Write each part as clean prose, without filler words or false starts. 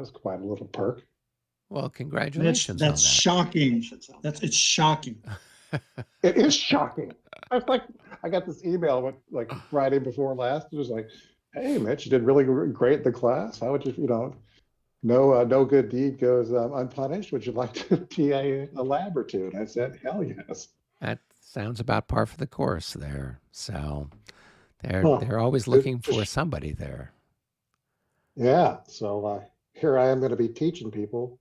was quite a little perk. Well, congratulations That's on shocking. It's shocking. It is shocking. I was like, I got this email like Friday before last. It was like, hey, Mitch, you did really great in the class. How would you, no good deed goes unpunished. Would you like to TA a lab or two? And I said, hell yes. that. That sounds about par for the course there. So Huh. they're always looking for somebody there. Yeah. So here I am going to be teaching people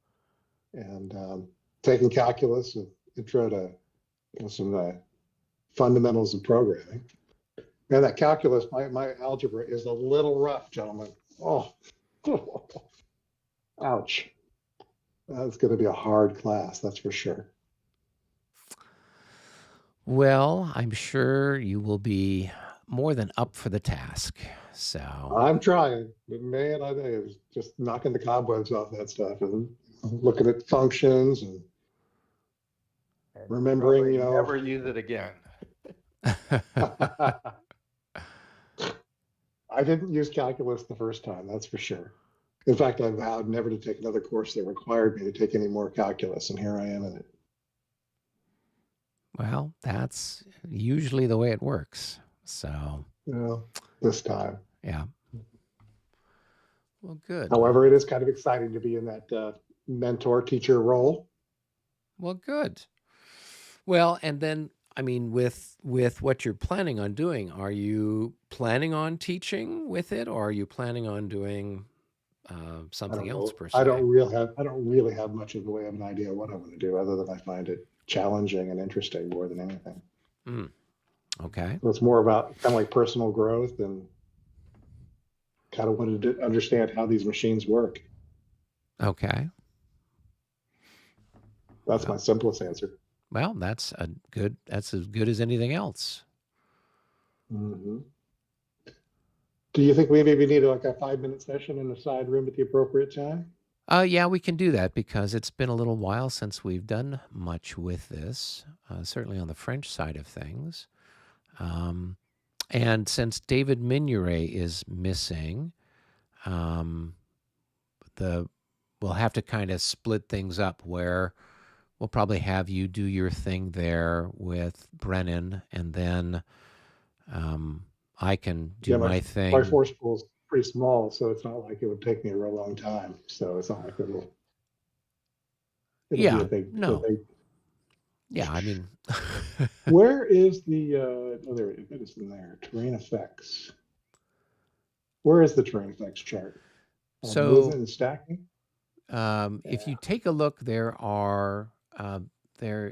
and taking calculus and intro to some fundamentals of programming. And that calculus, my algebra is a little rough, gentlemen. Oh, ouch. That's going to be a hard class, that's for sure. Well, I'm sure you will be more than up for the task. So I'm trying, but man, I think it was just knocking the cobwebs off that stuff and looking at functions and remembering, never use it again. I didn't use calculus the first time, that's for sure. In fact, I vowed never to take another course that required me to take any more calculus, and here I am in it. Well, that's usually the way it works. So, this time. Yeah. Well, good. However, it is kind of exciting to be in that mentor teacher role. Well, good. Well, and then, I mean, with what you're planning on doing, are you planning on teaching with it, or are you planning on doing something else per se? I don't really have much of the way of an idea what I want to do, other than I find it challenging and interesting more than anything. Okay. So it's more about kind of like personal growth and kind of wanted to understand how these machines work. Okay. That's my simplest answer. Well, that's as good as anything else. Mm-hmm. Do you think we maybe need like a 5-minute session in the side room at the appropriate time? Yeah, we can do that because it's been a little while since we've done much with this, certainly on the French side of things. And since David Mignoret is missing, we'll have to kind of split things up where we'll probably have you do your thing there with Brennan, and then I can do my thing. My force pool is pretty small, so it's not like it would take me a real long time. So it's not like it'll be a big. Yeah, I mean, where is the? There it is in there. Terrain effects. Where is the terrain effects chart? So movement and stacking. If you take a look, there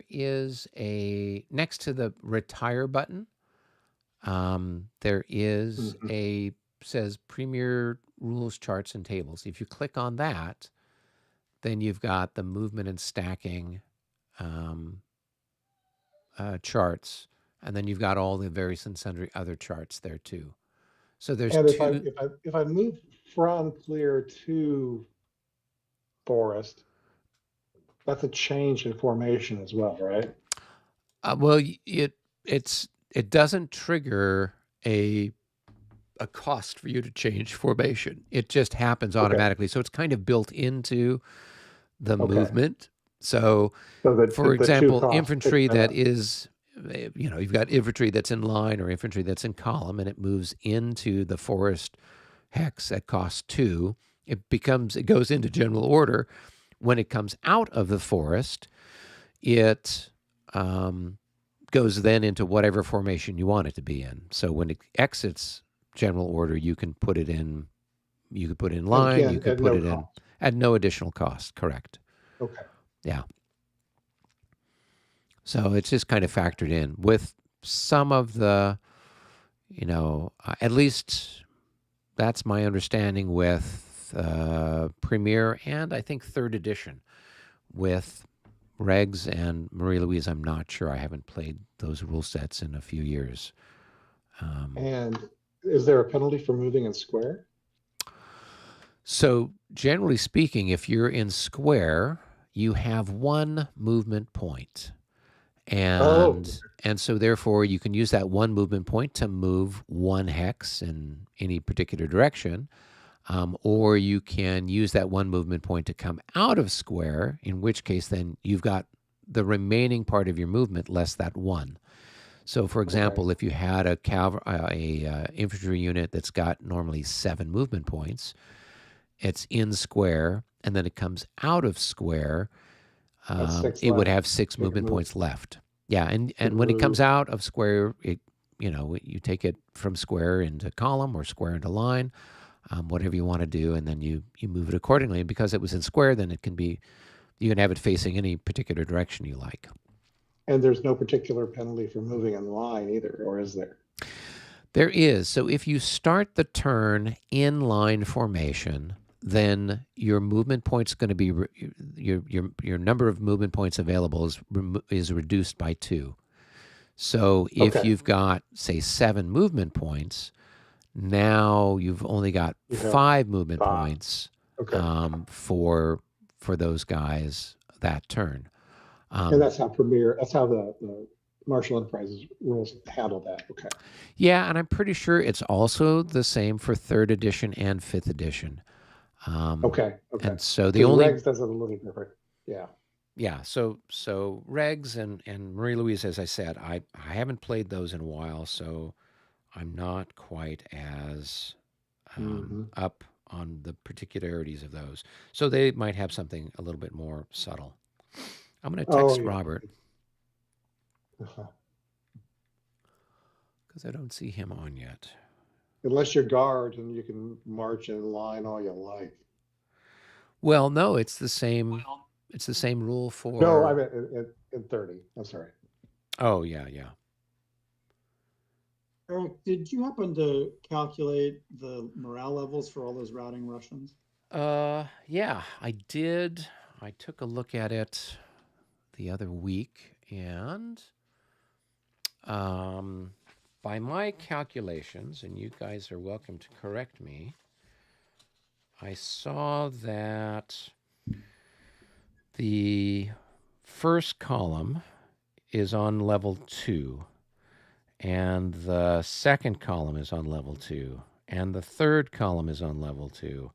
is a next to the retire button. There is says Premier Rules, Charts, and Tables. If you click on that, then you've got the movement and stacking charts, and then you've got all the various and sundry other charts there too. So there's two. If I move from clear to forest, that's a change in formation as well, right? Well, it doesn't trigger a cost for you to change formation. It just happens automatically. Okay. So it's kind of built into the movement. So for example, infantry that is, you've got infantry that's in line or infantry that's in column, and it moves into the forest hex at cost 2. It goes into general order. When it comes out of the forest, it goes then into whatever formation you want it to be in. So when it exits general order, you can put it in. You could put it in line. You could put it in at no additional cost. Correct. Okay. Yeah. So it's just kind of factored in with some of the, at least that's my understanding with Premier and I think 3rd edition. With Regs and Marie Louise, I'm not sure. I haven't played those rule sets in a few years. And is there a penalty for moving in square? So generally speaking, if you're in square, you have 1 movement point. And so therefore you can use that 1 movement point to move 1 hex in any particular direction. or you can use that one movement point to come out of square, in which case then you've got the remaining part of your movement less that one. So, for example, if you had a infantry unit that's got normally 7 movement points, it's in square, and then it comes out of square, it would have 6 movement points left. Yeah, and when it comes out of square, you take it from square into column or square into line, whatever you want to do, and then you move it accordingly. And because it was in square, then you can have it facing any particular direction you like. And there's no particular penalty for moving in line either, or is there? There is. So if you start the turn in line formation, then your movement point's going to be your number of movement points available is reduced by 2. So if you've got, say, 7 movement points, now you've only got 5 movement points for those guys that turn. And that's how the Marshal Enterprise rules handle that. Okay. Yeah, and I'm pretty sure it's also the same for 3rd edition and 5th edition. Okay. And so Regs does it a little different. Yeah. Yeah. So Regs and Marie Louise, as I said, I haven't played those in a while, so I'm not quite as up on the particularities of those. So they might have something a little bit more subtle. I'm going to text Robert because I don't see him on yet. Unless you're guard and you can march in line all you like. Well, no, it's the same. It's the same rule for. No, I mean in 30. I'm sorry. Oh yeah. Eric, did you happen to calculate the morale levels for all those routing Russians? Yeah, I did. I took a look at it the other week, and by my calculations, and you guys are welcome to correct me, I saw that the first column is on level 2, and the second column is on level 2, and the third column is on level 2,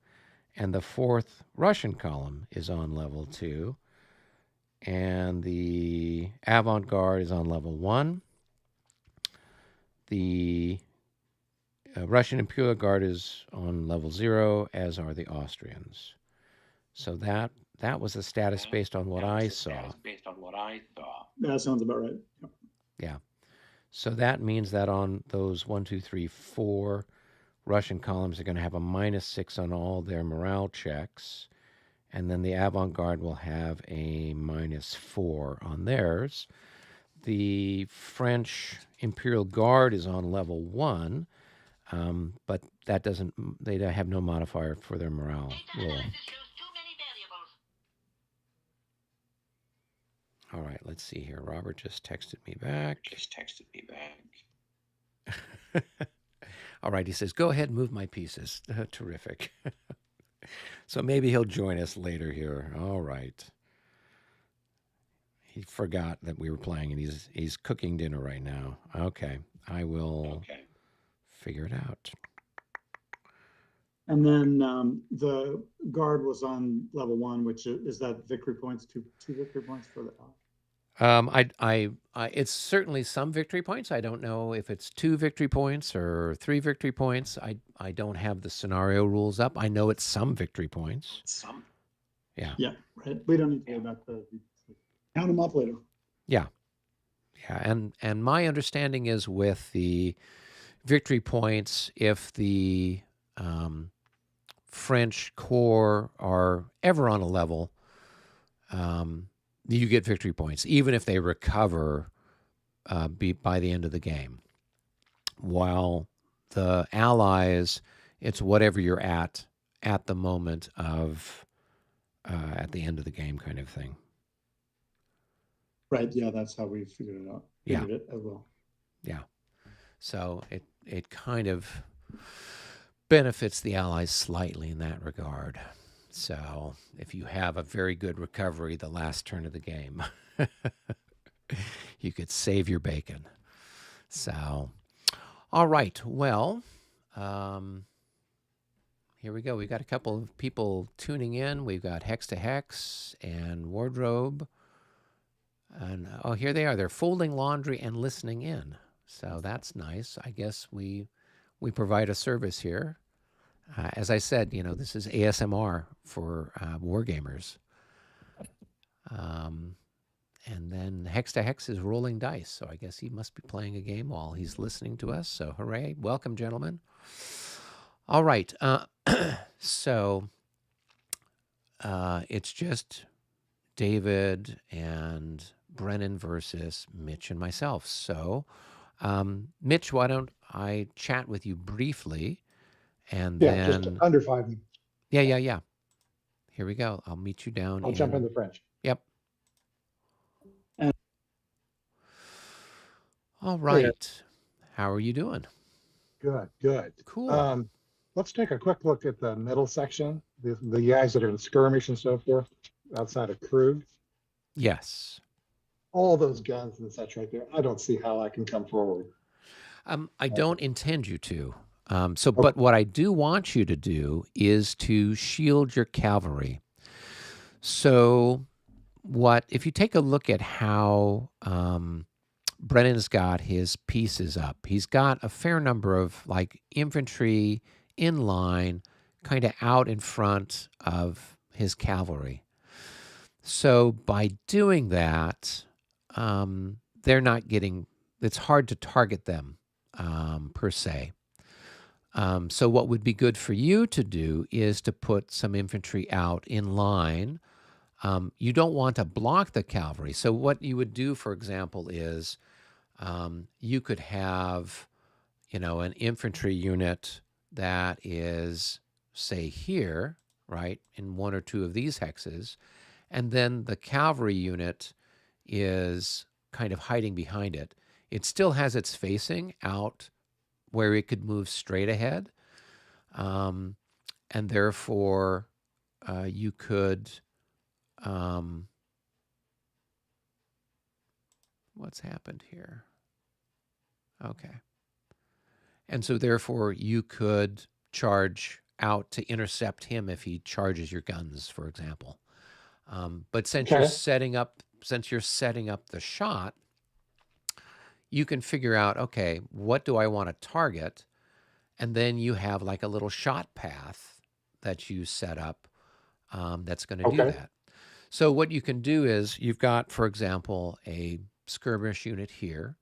and the fourth Russian column is on level 2, and the avant-garde is on level 1. The Russian Imperial Guard is on level 0, as are the Austrians. So that was the status based on what I saw. That sounds about right. Yep. Yeah. So that means that on those 1, 2, 3, 4 Russian columns are going to have a -6 on all their morale checks. And then the avant-garde will have a -4 on theirs. The French Imperial Guard is on level 1, but that they have no modifier for their morale roll. All right, let's see here. Robert just texted me back. All right, he says, go ahead and move my pieces. Terrific. So maybe he'll join us later here. All right. He forgot that we were playing, and he's cooking dinner right now. Okay, I will figure it out. And then the guard was on level 1, which is that victory points, two victory points for the. It's certainly some victory points. I don't know if it's 2 victory points or 3 victory points. I don't have the scenario rules up. I know it's some victory points. Yeah. Yeah, right. We don't need to worry about count them up later. Yeah. And my understanding is with the victory points, if the French corps are ever on a level, you get victory points, even if they recover by the end of the game. While the Allies, it's whatever you're at the moment of at the end of the game kind of thing. Right. Yeah, that's how we figured it out. Yeah. It as well. Yeah. So it kind of benefits the Allies slightly in that regard. So if you have a very good recovery the last turn of the game, you could save your bacon. So, all right. Well, here we go. We've got a couple of people tuning in. We've got Hex to Hex and Wardrobe. And oh, here they are. They're folding laundry and listening in. So that's nice. I guess we provide a service here. As I said, this is ASMR for wargamers. And then Hex to Hex is rolling dice. So I guess he must be playing a game while he's listening to us. So hooray. Welcome, gentlemen. All right. So it's just David and Brennan versus Mitch and myself. So, Mitch, why don't I chat with you briefly, and Yeah, then just under 5 minutes. Yeah. Here we go. I'll meet you down. I'll jump in the French. Yep. And- All right. How are you doing? Good. Cool. Let's take a quick look at the middle section. The guys that are in skirmish and so forth outside of Krug. Yes. All those guns and such right there. I don't see how I can come forward. I don't intend you to. But what I do want you to do is to shield your cavalry. So if you take a look at how Brennan's got his pieces up, he's got a fair number of like infantry in line, kind of out in front of his cavalry. So by doing that, they're not getting, it's hard to target them per se. So what would be good for you to do is to put some infantry out in line. You don't want to block the cavalry. So what you would do, for example, is you could have, an infantry unit that is, say, here, right, in one or two of these hexes, and then the cavalry unit is kind of hiding behind it. It still has its facing out where it could move straight ahead. And therefore, you could, what's happened here? Okay. And so therefore, you could charge out to intercept him if he charges your guns, for example. But since you're setting up the shot, you can figure out, okay, what do I want to target? And then you have like a little shot path that you set up that's going to do that. So what you can do is you've got, for example, a skirmish unit here.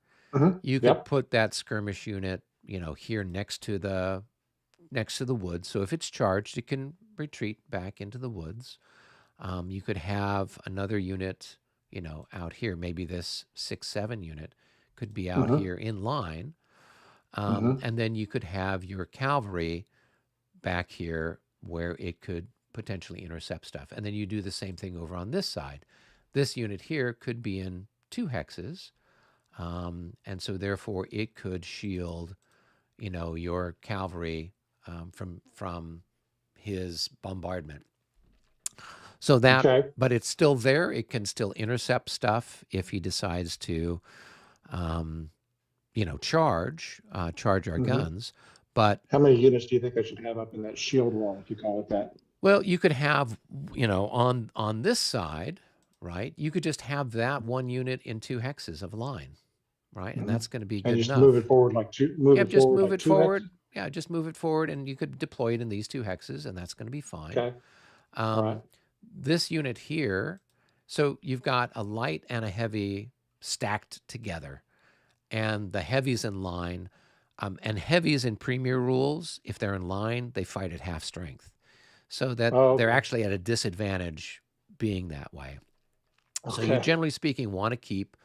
You could put that skirmish unit, here next to the woods. So if it's charged, it can retreat back into the woods. You could have another unit, out here. Maybe this 6-7 unit could be out here in line. And then you could have your cavalry back here where it could potentially intercept stuff. And then you do the same thing over on this side. This unit here could be in 2 hexes. And so therefore it could shield, your cavalry from his bombardment. So that, but it's still there. It can still intercept stuff if he decides to, charge our guns. But how many units do you think I should have up in that shield wall, if you call it that? Well, you could have, on this side, right? You could just have that one unit in 2 hexes of line, right? And that's going to be good enough. And just move it forward like two. Just move it forward. Yeah, just move it forward, and you could deploy it in these 2 hexes, and that's going to be fine. Okay. All right. This unit here, so you've got a light and a heavy stacked together, and the heavy's in line. And heavies in premier rules, if they're in line, they fight at half strength. So that they're actually at a disadvantage being that way. So you, generally speaking, want to keep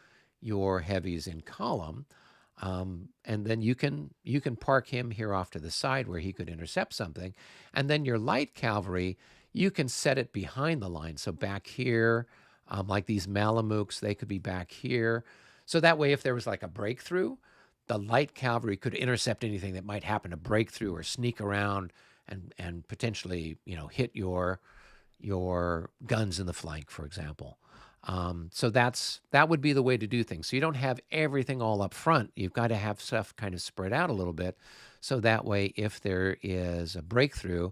your heavies in column. And then you can park him here off to the side where he could intercept something. And then your light cavalry, you can set it behind the line. So back here, like these Malamukes, they could be back here. So that way, if there was like a breakthrough, the light cavalry could intercept anything that might happen to break through or sneak around and potentially, hit your guns in the flank, for example. So that would be the way to do things. So you don't have everything all up front. You've got to have stuff kind of spread out a little bit. So that way, if there is a breakthrough,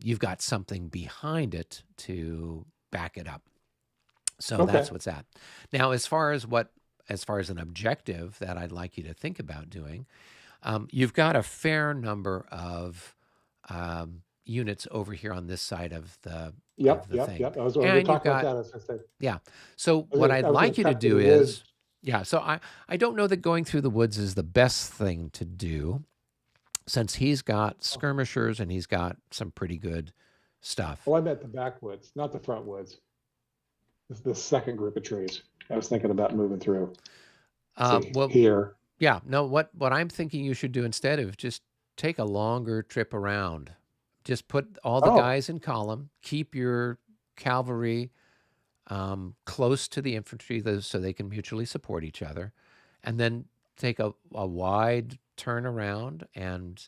you've got something behind it to back it up. So Okay. that's what's at. Now, as far as an objective that I'd like you to think about doing, you've got a fair number of units over here on this side of the Yep. thing. I was going to And you've talk about got, that. As I said, yeah. So I was what gonna, I'd I was going like to you to cut through do the woods. is, yeah, so I don't know that going through the woods is the best thing to do, since he's got skirmishers and he's got some pretty good stuff. Oh, I meant the backwoods, not the front woods. It's the second group of trees. I was thinking about moving through. See, Well, here. yeah, no, what I'm thinking you should do instead of just take a longer trip around. Just put all the Oh, guys in column, keep your cavalry close to the infantry so they can mutually support each other, and then take a wide turn around and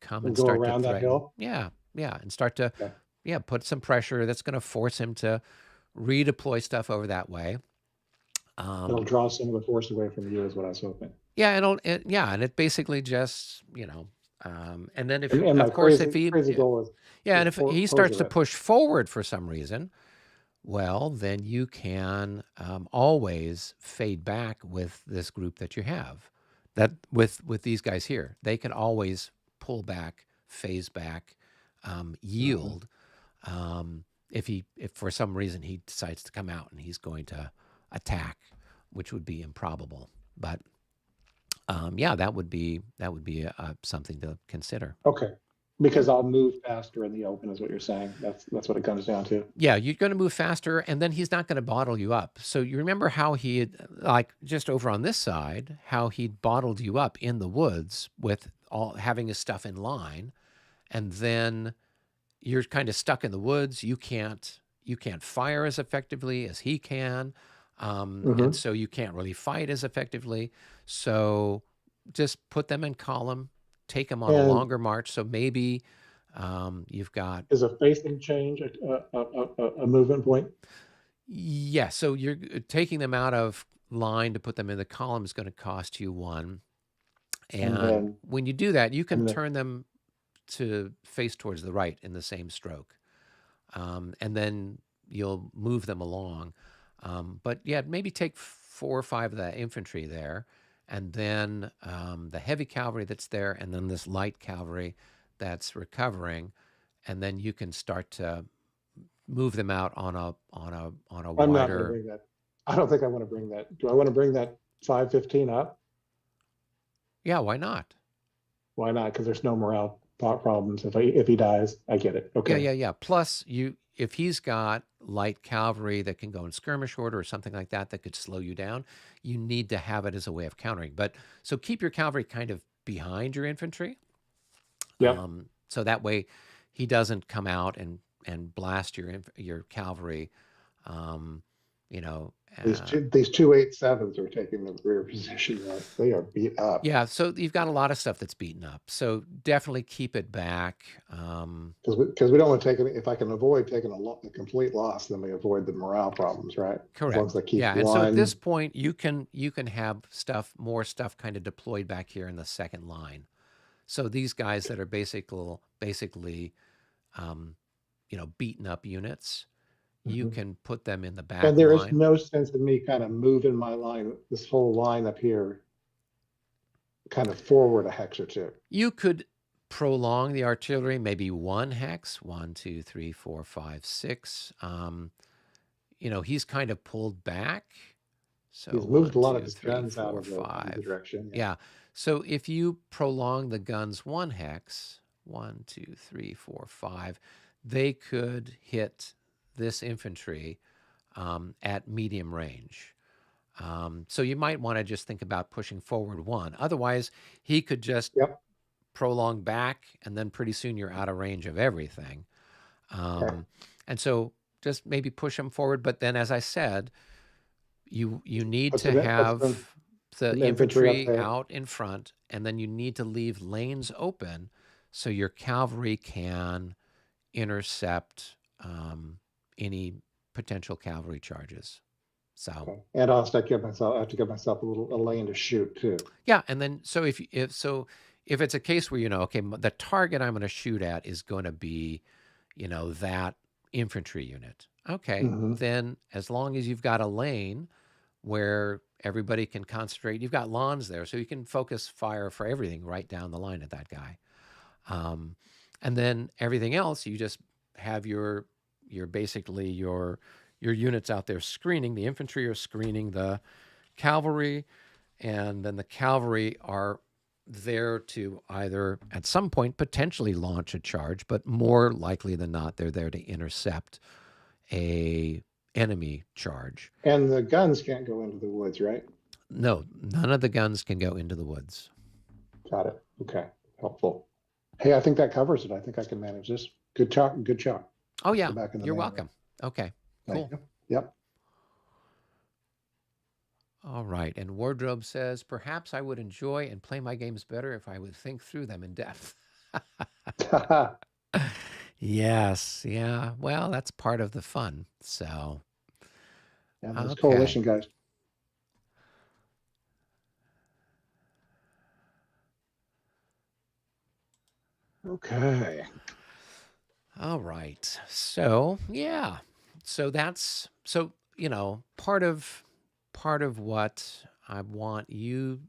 come and and go start to around that threaten. hill. Yeah, and start to Okay. put some pressure that's going to force him to redeploy stuff over that way. It'll draw some of the force away from you, is what I was hoping. Yeah, and it basically just, and then if And my of course if crazy goal is and if he starts to Poser it. push forward for some reason, well, then you can always fade back with this group that you have. That with these guys here, they can always pull back, phase back, yield. If for some reason he decides to come out and he's going to attack, which would be improbable, but yeah, that would be something to consider. Okay. Because I'll move faster in the open, is what you're saying. That's what it comes down to. Yeah, you're going to move faster, and then he's not going to bottle you up. So you remember how he had, like just over on this side, how he'd bottled you up in the woods with all having his stuff in line, and then you're kind of stuck in the woods. You can't fire as effectively as he can, and so you can't really fight as effectively. So just put them in column, take them on a And longer march. So maybe you've got, is a facing change a movement point? yeah. So you're taking them out of line to put them in the column is going to cost you 1. And And then when you do that, you can and then turn them to face towards the right in the same stroke. And then you'll move them along. But yeah, maybe take 4 or 5 of the infantry there, and then the heavy cavalry that's there, and then this light cavalry that's recovering, and then you can start to move them out on a I'm not going to wider. bring that. I don't think I want to bring that. Do I want to bring that 515 up? Yeah, why not? Why not? Because there's no morale problems if he dies. I get it. Okay. Yeah. Plus, if he's got light cavalry that can go in skirmish order or something like that could slow you down, you need to have it as a way of countering. But so keep your cavalry kind of behind your infantry. Yeah. So that way he doesn't come out and blast your cavalry. These 287s are taking the rear position. They are beat up. Yeah, so you've got a lot of stuff that's beaten up. So definitely keep it back. Because we don't want to take it. If I can avoid taking a complete loss, then we avoid the morale problems, right? Correct. As long as I keep and so at this point, you can have more stuff kind of deployed back here in the second line. So these guys that are basically beaten up units, you can put them in the back and there line. is no sense in me kind of moving my line, this whole line up here, kind of forward a hex or 2. You could prolong the artillery, maybe 1 hex, 1, 2, 3, 4, 5, 6. He's kind of pulled back. So he's moved 1, a lot 2, of his 3, guns 4, out of the 5. direction. Yeah. So if you prolong the guns 1 hex, 1, 2, 3, 4, 5, they could hit this infantry at medium range. So you might want to just think about pushing forward 1. Otherwise, he could just prolong back, and then pretty soon you're out of range of everything. And so just maybe push him forward. But then, as I said, you need to have the infantry out in front, and then you need to leave lanes open so your cavalry can intercept any potential cavalry charges. So and I'll have to give myself a lane to shoot too. Yeah, and then so if it's a case where okay, the target I'm going to shoot at is going to be that infantry unit. Okay, Mhm. then as long as you've got a lane where everybody can concentrate, you've got lawns there, so you can focus fire for everything right down the line at that guy. And then everything else, you just have your basically your units out there screening. The infantry are screening the cavalry, and then the cavalry are there to either at some point potentially launch a charge, but more likely than not, they're there to intercept a enemy charge. And the guns can't go into the woods, right? No, none of the guns can go into the woods. Got it. Okay. Helpful. Hey, I think that covers it. I think I can manage this. Good talk. Good job. Oh yeah, Go back in the you're manual. welcome. Okay, Thank cool. you. Yep. All right, and Wardrobe says, perhaps I would enjoy and play my games better if I would think through them in depth. Yes, yeah. Well, that's part of the fun. So, Yeah, those okay. coalition guys. Okay. All right. So, yeah. So that's part of what I want you,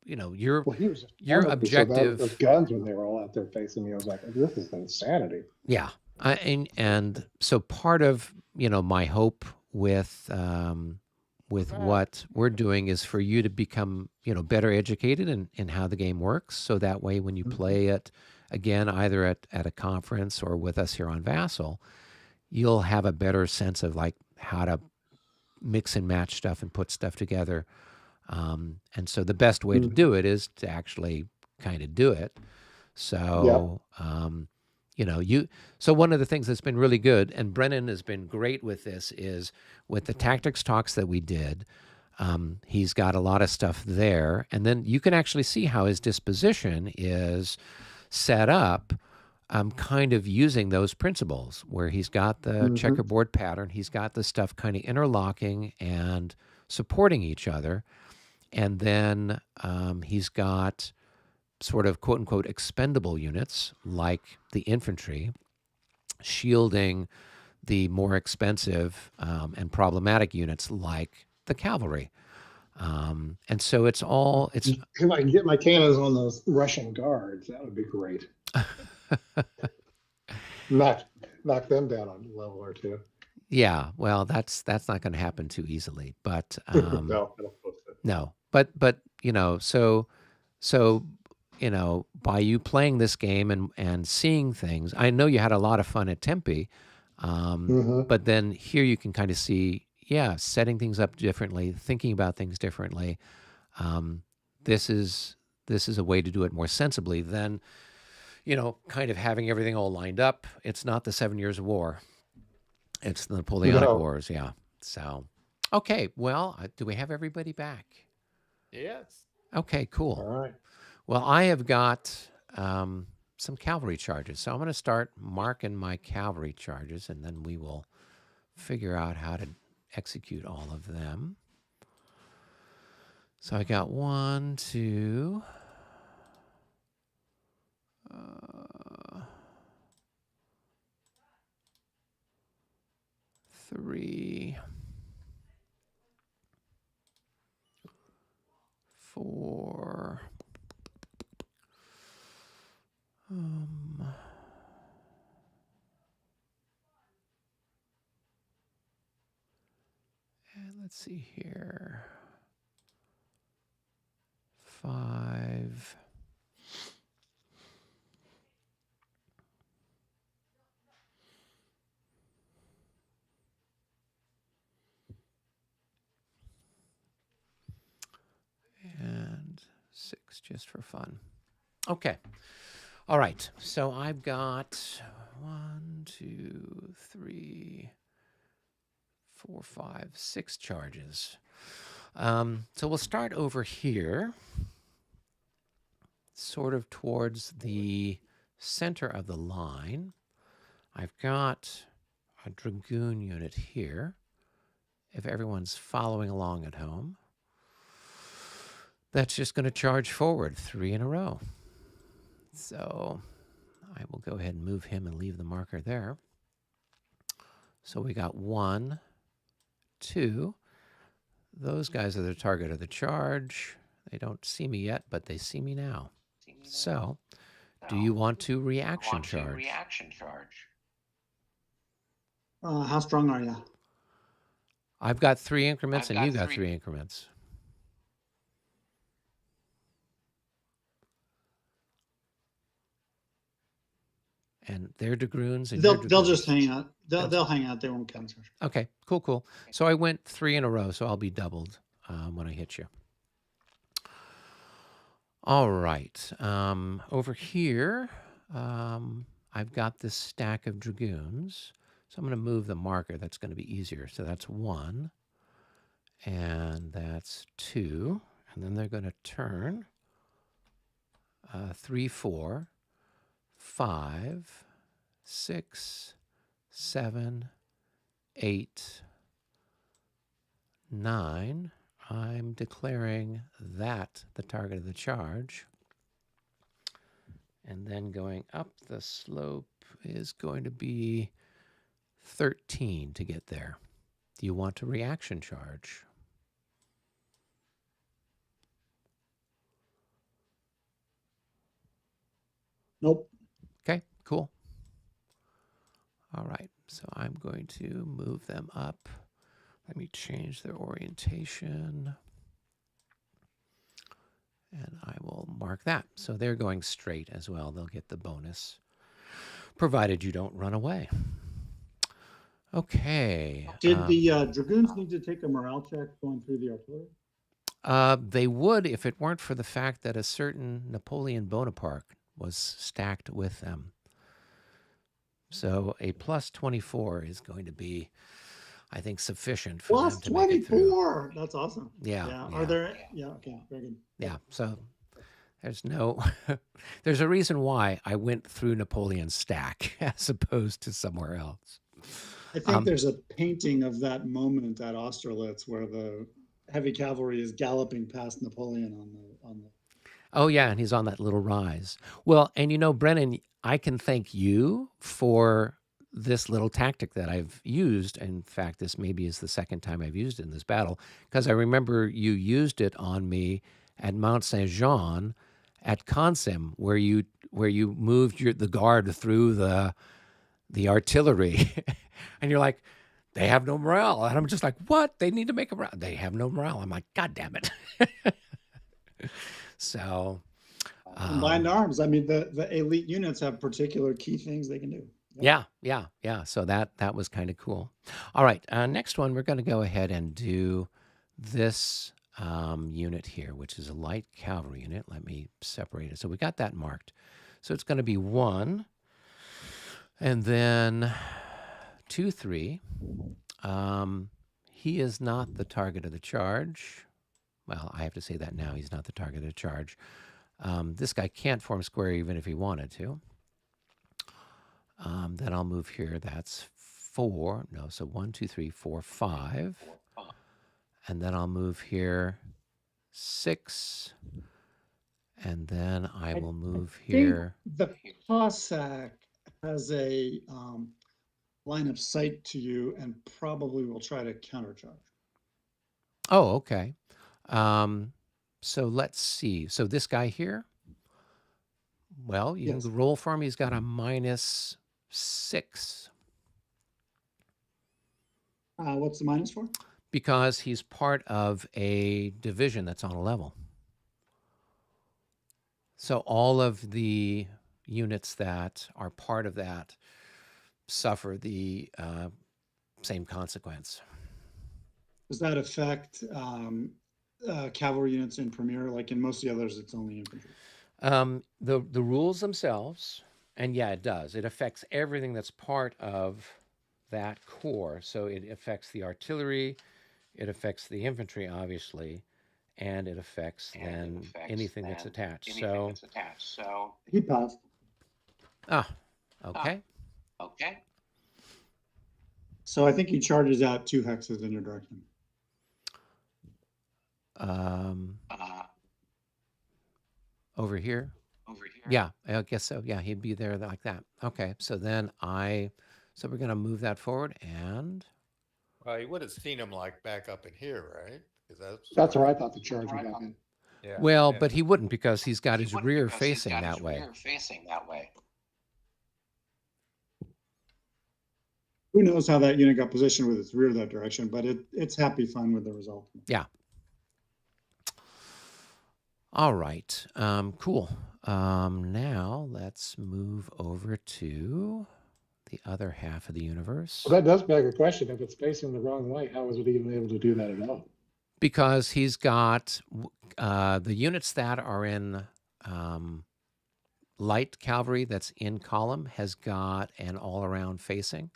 your Well, he was just your telling me so about objective. those guns when they were all out there facing me. I was like, this is insanity. Yeah. And so part of, my hope with what we're doing is for you to become, better educated in how the game works. So that way, when you play it again, either at a conference or with us here on Vassal, you'll have a better sense of like how to mix and match stuff and put stuff together. And so the best way to do it is to actually kind of do it. So, so one of the things that's been really good, and Brennan has been great with this, is with the tactics talks that we did, he's got a lot of stuff there. And then you can actually see how his disposition is set up, kind of using those principles where he's got the checkerboard pattern, he's got the stuff kind of interlocking and supporting each other. And then he's got sort of quote unquote expendable units like the infantry shielding the more expensive and problematic units like the cavalry. And so it's if I can get my cannons on those Russian guards, that would be great. knock them down a level or two. Yeah, well, that's not going to happen too easily, but No, I don't suppose so. no, but so by you playing this game and seeing things, I know you had a lot of fun at Tempe, but then here you can kind of see, setting things up differently, thinking about things differently. This is a way to do it more sensibly than, kind of having everything all lined up. It's not the 7 Years of War. It's the Napoleonic Wars, yeah. So, okay, well, do we have everybody back? Yes. Okay, cool. All right. Well, I have got some cavalry charges. So I'm going to start marking my cavalry charges, and then we will figure out how to execute all of them. So I got 1, 2, 3, 4. And let's see here. 5. And 6 just for fun. Okay. All right. So I've got 1, 2, 3, 4, 5, 6 charges. So we'll start over here, sort of towards the center of the line. I've got a dragoon unit here, if everyone's following along at home. That's just going to charge forward 3 in a row. So I will go ahead and move him and leave the marker there. So we got 1, 2. Those guys are the target of the charge. They don't see me yet, but they see me now. So, do you want to reaction charge? How strong are you? I've got 3 increments and you got 3 increments. And they're dragoons. And They'll just hang out. They'll hang out. They won't counter. Okay, cool. So I went 3 in a row, so I'll be doubled when I hit you. All right. Over here, I've got this stack of dragoons. So I'm going to move the marker. That's going to be easier. So that's 1. And that's 2. And then they're going to turn 3, 4, 5, 6, 7, 8, 9. I'm declaring that the target of the charge. And then going up the slope is going to be 13 to get there. Do you want to reaction charge? Nope. Okay, cool. All right, so I'm going to move them up. Let me change their orientation. And I will mark that. So they're going straight as well. They'll get the bonus, provided you don't run away. Okay. Did the dragoons need to take a morale check going through the artillery? They would if it weren't for the fact that a certain Napoleon Bonaparte was stacked with them. So a plus 24 is going to be, I think, sufficient for Plus them to make it through. 24. That's awesome. Yeah. Are there? Yeah. Okay. Very good. Yeah. So there's no, there's a reason why I went through Napoleon's stack as opposed to somewhere else. I think there's a painting of that moment at Austerlitz where the heavy cavalry is galloping past Napoleon on the. Oh yeah, and he's on that little rise. Well, and you know, Brennan, I can thank you for this little tactic that I've used. In fact, this maybe is the second time I've used it in this battle, because I remember you used it on me at Mount Saint Jean at Consim, where you moved the guard through the artillery, and you're like, they have no morale, and I'm just like, what? They need to make a morale. They have no morale. I'm like, God damn it. So combined arms. I mean, the elite units have particular key things they can do. Yeah. So that was kind of cool. All right, next one, we're going to go ahead and do this unit here, which is a light cavalry unit. Let me separate it. So we got that marked. So it's going to be 1, and then 2, 3. He is not the target of the charge. Well, I have to say that now. He's not the target of the charge. This guy can't form square even if he wanted to. Then I'll move here. That's 4. No, so 1, 2, 3, 4, 5. And then I'll move here 6. And then I will move here. The Cossack has a line of sight to you and probably will try to countercharge. Oh, okay. So let's see. So this guy here, well, you can roll for him. He's got a -6. What's the minus for? Because he's part of a division that's on a level. So all of the units that are part of that suffer the same consequence. Does that affect cavalry units in Premier? Like in most of the others, it's only infantry. The rules themselves, and yeah, it does. It affects everything that's part of that corps. So it affects the artillery, it affects the infantry, obviously, and it affects anything that's attached. So He passed. Ah, okay. So I think he charges out 2 hexes in your direction. Over here? Yeah, I guess so. Yeah, he'd be there like that. Okay, so then I So we're going to move that forward, and Well, you would have seen him like back up in here, right? Because That's where I thought the charge would happen. Yeah. well, yeah. but he wouldn't because he's got his rear facing that way. Who knows how that unit got positioned with its rear that direction, but it's happy fun with the result. Yeah. All right. Cool. Now let's move over to the other half of the universe. Well, that does beg a question. If it's facing the wrong way, how is it even able to do that at all? Because he's got the units that are in light cavalry that's in column has got an all-around facing.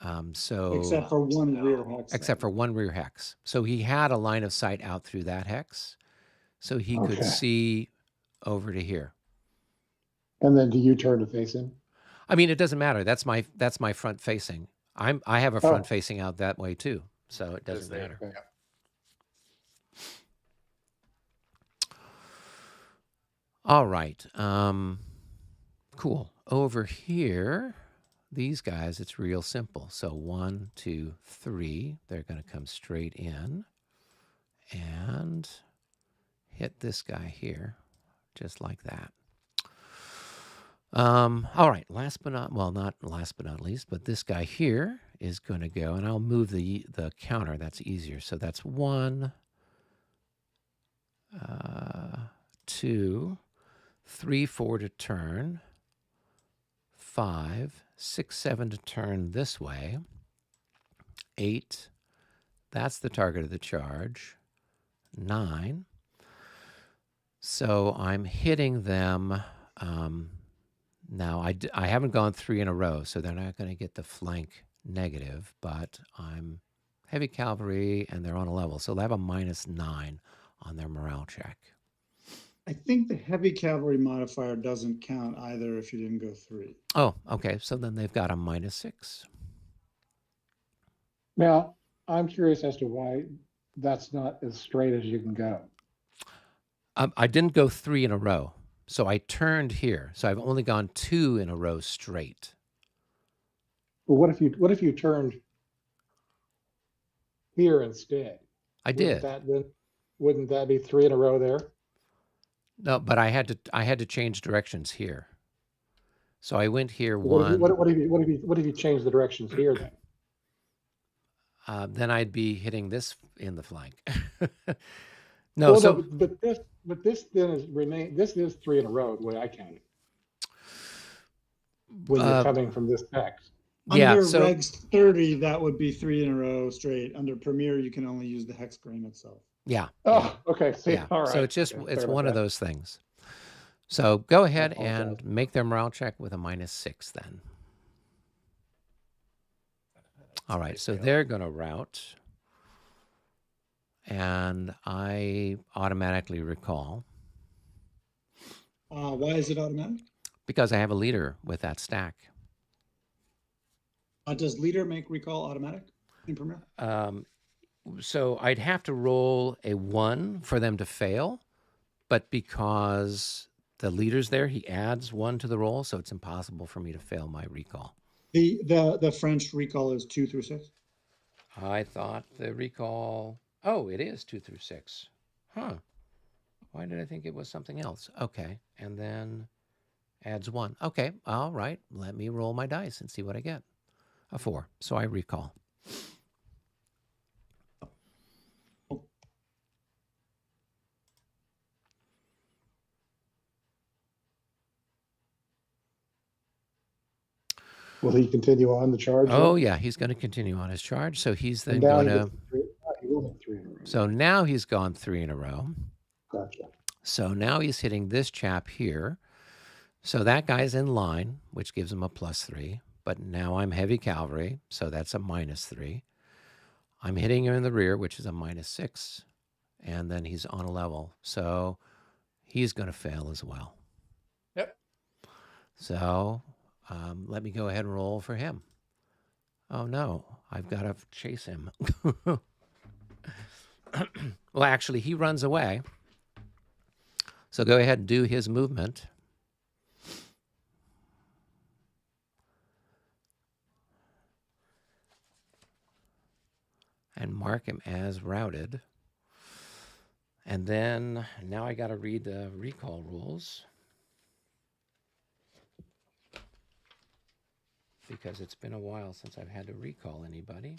Except for one rear hex. Except for one rear hex. So he had a line of sight out through that hex. So he could Okay. see over to here. And then do you turn to face him? I mean, it doesn't matter. That's my front facing. I have a front facing out that way too. So it doesn't matter. Okay. All right. Cool. Over here, these guys, it's real simple. So 1, 2, 3, they're going to come straight in and hit this guy here, just like that. All right. Not last but not least, but this guy here is going to go, and I'll move the counter. That's easier. So that's 1, 2, 3, 4 to turn, 5, 6, 7 to turn this way, 8, that's the target of the charge, 9. So I'm hitting them. Now, I haven't gone 3 in a row, so they're not going to get the flank negative, but I'm heavy cavalry, and they're on a level. So they have a -9 on their morale check. I think the heavy cavalry modifier doesn't count either if you didn't go 3. Oh, okay. So then they've got a -6. Now, I'm curious as to why that's not as straight as you can go. I didn't go 3 in a row. So I turned here. So I've only gone 2 in a row straight. Well, what if you turned here instead? I did. Wouldn't that be 3 in a row there? No, but I had to change directions here. So I went here What if 1. what if you change the directions here then? Then I'd be hitting this in the flank. But this then is 3 in a row the way I count it. When you're coming from this text. Yeah, Under so Regs 30, that would be 3 in a row straight. Under Premier, you can only use the hex grain itself. yeah. Oh, okay. See, Yeah. all right. So it's just Okay, it's sorry one about of that. those things. So go ahead apologize. and make their morale check with a -6 then. All right, so they're going to route, and I automatically recall Why is it automatic? because I have a leader with that stack. Does leader make recall automatic in Premier? So I'd have to roll a 1 for them to fail, but because the leader's there, he adds 1 to the roll, so it's impossible for me to fail my recall. The French recall is 2 through 6. I thought the recall. Oh, it is 2 through 6. Huh. Why did I think it was something else? Okay. And then adds 1. Okay. All right. Let me roll my dice and see what I get. A 4. So I recall. Will he continue on the charge? Oh, yeah. He's going to continue on his charge. So he's then And now going he to. gets he will have 3 in a row. So now he's gone 3 in a row. Gotcha. So now he's hitting this chap here. So that guy's in line, which gives him a +3. But now I'm heavy cavalry, so that's a -3. I'm hitting him in the rear, which is a -6. And then he's on a level. So he's going to fail as well. Yep. So let me go ahead and roll for him. Oh, no. I've got to chase him. Well, actually, he runs away. So go ahead and do his movement. and mark him as routed. And then now I got to read the recall rules because it's been a while since I've had to recall anybody.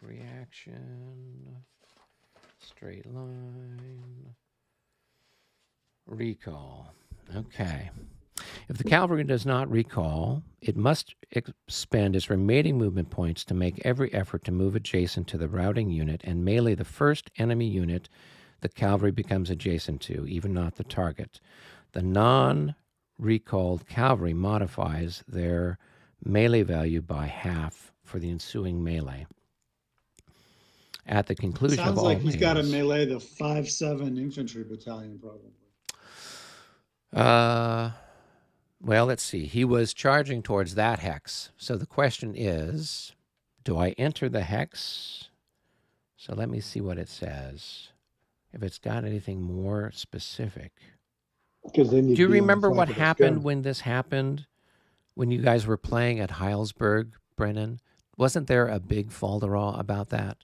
Reaction, straight line, recall. Okay. If the cavalry does not recall, it must expend its remaining movement points to make every effort to move adjacent to the routing unit and melee the first enemy unit the cavalry becomes adjacent to, even not the target. The non-recalled cavalry modifies their melee value by half for the ensuing melee. At the conclusion of Sounds all like he's got to melees- melee the 5-7 infantry battalion, probably. Well, let's see. He was charging towards that hex. So the question is, do I enter the hex? So let me see what it says. If it's got anything more specific. Because then Do you be on the remember flank what of those happened guns. when this happened? When you guys were playing at Heilsberg, Brennan? Wasn't there a big falderall about that?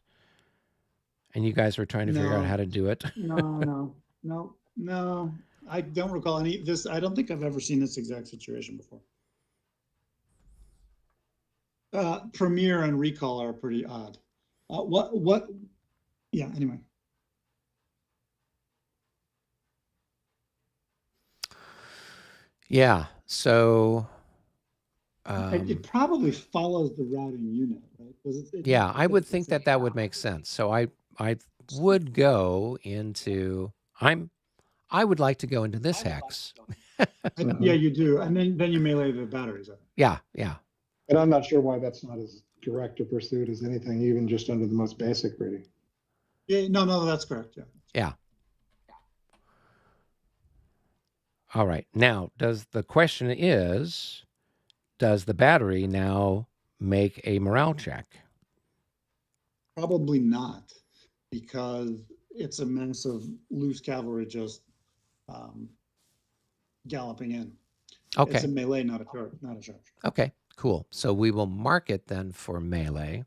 And you guys were trying to figure out No. how to do it? No. I don't recall any this. I don't think I've ever seen this exact situation before. Premier and recall are pretty odd. What? Yeah, anyway. Yeah, so... It probably follows the routing unit, right? yeah, I would think that that would make sense. So I would go into... I would like to go into this hex. Yeah, you do. And then you melee the batteries. Yeah. But I'm not sure why that's not as direct a pursuit as anything, even just under the most basic reading. Yeah, no, that's correct. Yeah. All right. Now, the question is, does the battery now make a morale check? Probably not, because it's a massive loose cavalry just galloping in. Okay. It's a melee, not a charge. Okay, cool. So we will mark it then for melee.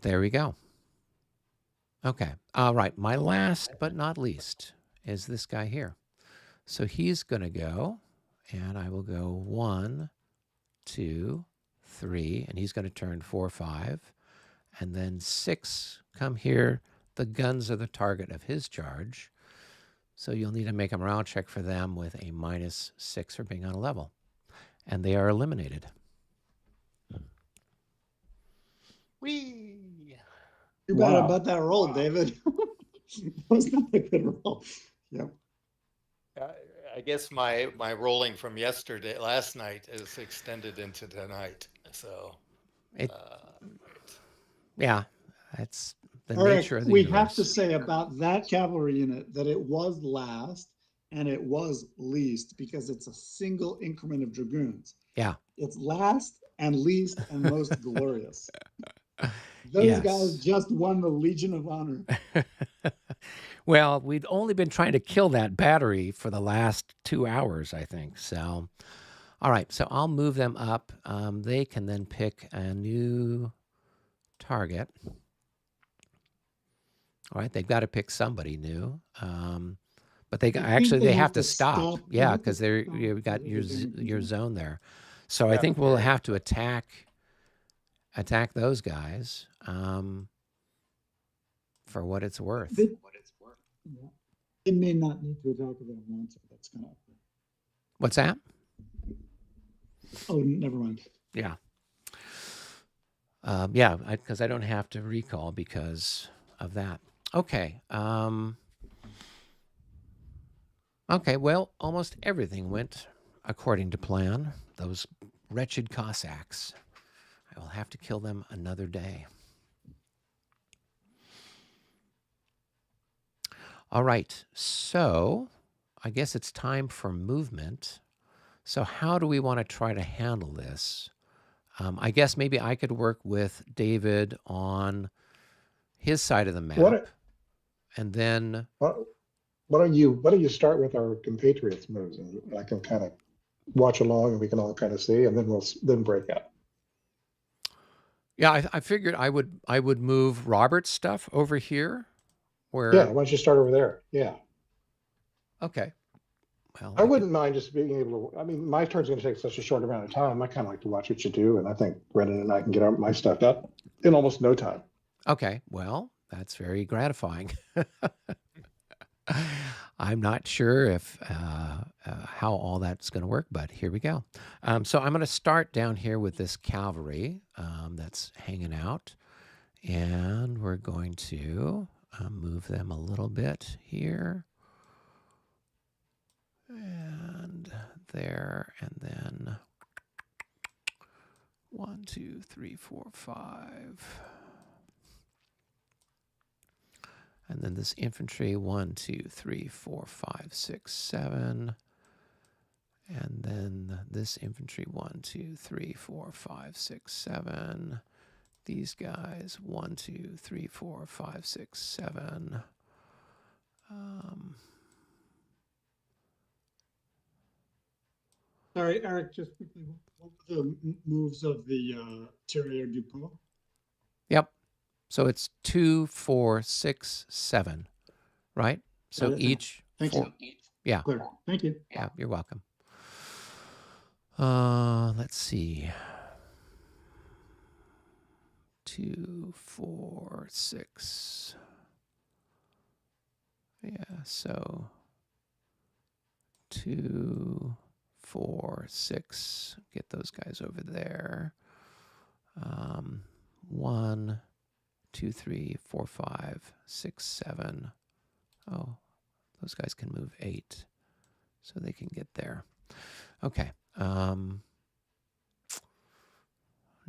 There we go. Okay. All right. My last but not least is this guy here. So he's going to go, and I will go 1, 2, 3, and he's going to turn 4, 5, and then 6 come here. The guns are the target of his charge. So you'll need to make a morale check for them with a -6 for being on a level. And they are eliminated. Whee! Too bad Wow. about that roll, David. That was not a good roll. Yeah. I guess my rolling from last night is extended into tonight. So, Yeah, that's the All right, nature of the we universe. have to say about that cavalry unit that it was last and it was least because it's a single increment of dragoons. Yeah. It's last and least and most glorious. Those Yes. guys just won the Legion of Honor. Well, we'd only been trying to kill that battery for the last 2 hours, I think. So, all right. So I'll move them up. They can then pick a new target. All right. They've got to pick somebody new. But they have to stop. Yeah, because you've got your zone there. So I think we'll have to attack those guys for what it's worth. Yeah. It may not need to attack them once. That's kind of. What's that? Oh, never mind. Yeah. Because I don't have to recall because of that. Okay. Okay, well, almost everything went according to plan. Those wretched Cossacks. I will have to kill them another day. All right, so I guess it's time for movement. So how do we want to try to handle this? I guess maybe I could work with David on his side of the map. And then, Why don't you start with our compatriots moves, and I can kind of watch along, and we can all kind of see, and then we'll then break up. yeah, I figured I would move Robert's stuff over here where, Yeah, why don't you start over there? Yeah. okay. Well, I wouldn't mind just being able to, I mean, my turn's gonna take such a short amount of time. I kind of like to watch what you do, and I think Brendan and I can get my stuff up in almost no time. okay, well, that's very gratifying. I'm not sure if how all that's going to work, but here we go. So I'm going to start down here with this cavalry that's hanging out, and we're going to move them a little bit here and there, and then 1, 2, 3, 4, 5. And then this infantry, 1, 2, 3, 4, 5, 6, 7. And then this infantry, 1, 2, 3, 4, 5, 6, 7. These guys, 1, 2, 3, 4, 5, 6, 7. Sorry, Eric, just quickly, what were the moves of the Terrier du Pont? Yep. So it's 2, 4, 6, 7, right? So each Thanks. four. Yeah. Clear. Thank you. Yeah, you're welcome. Let's see. 2, 4, 6. Yeah, so 2, 4, 6. Get those guys over there. 1, 2, 3, 4, 5, 6, 7. Oh, those guys can move 8, so they can get there. Okay.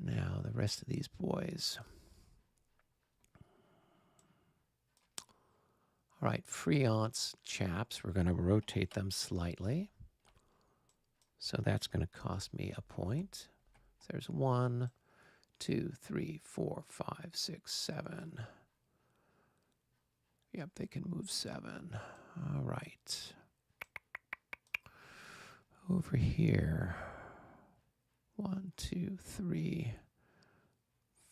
Now the rest of these boys. All right, Friant's chaps, we're going to rotate them slightly. So that's going to cost me a point. So there's 1, 2, 3, 4, 5, 6, 7. Yep, they can move 7. All right. Over here. 1, 2, 3,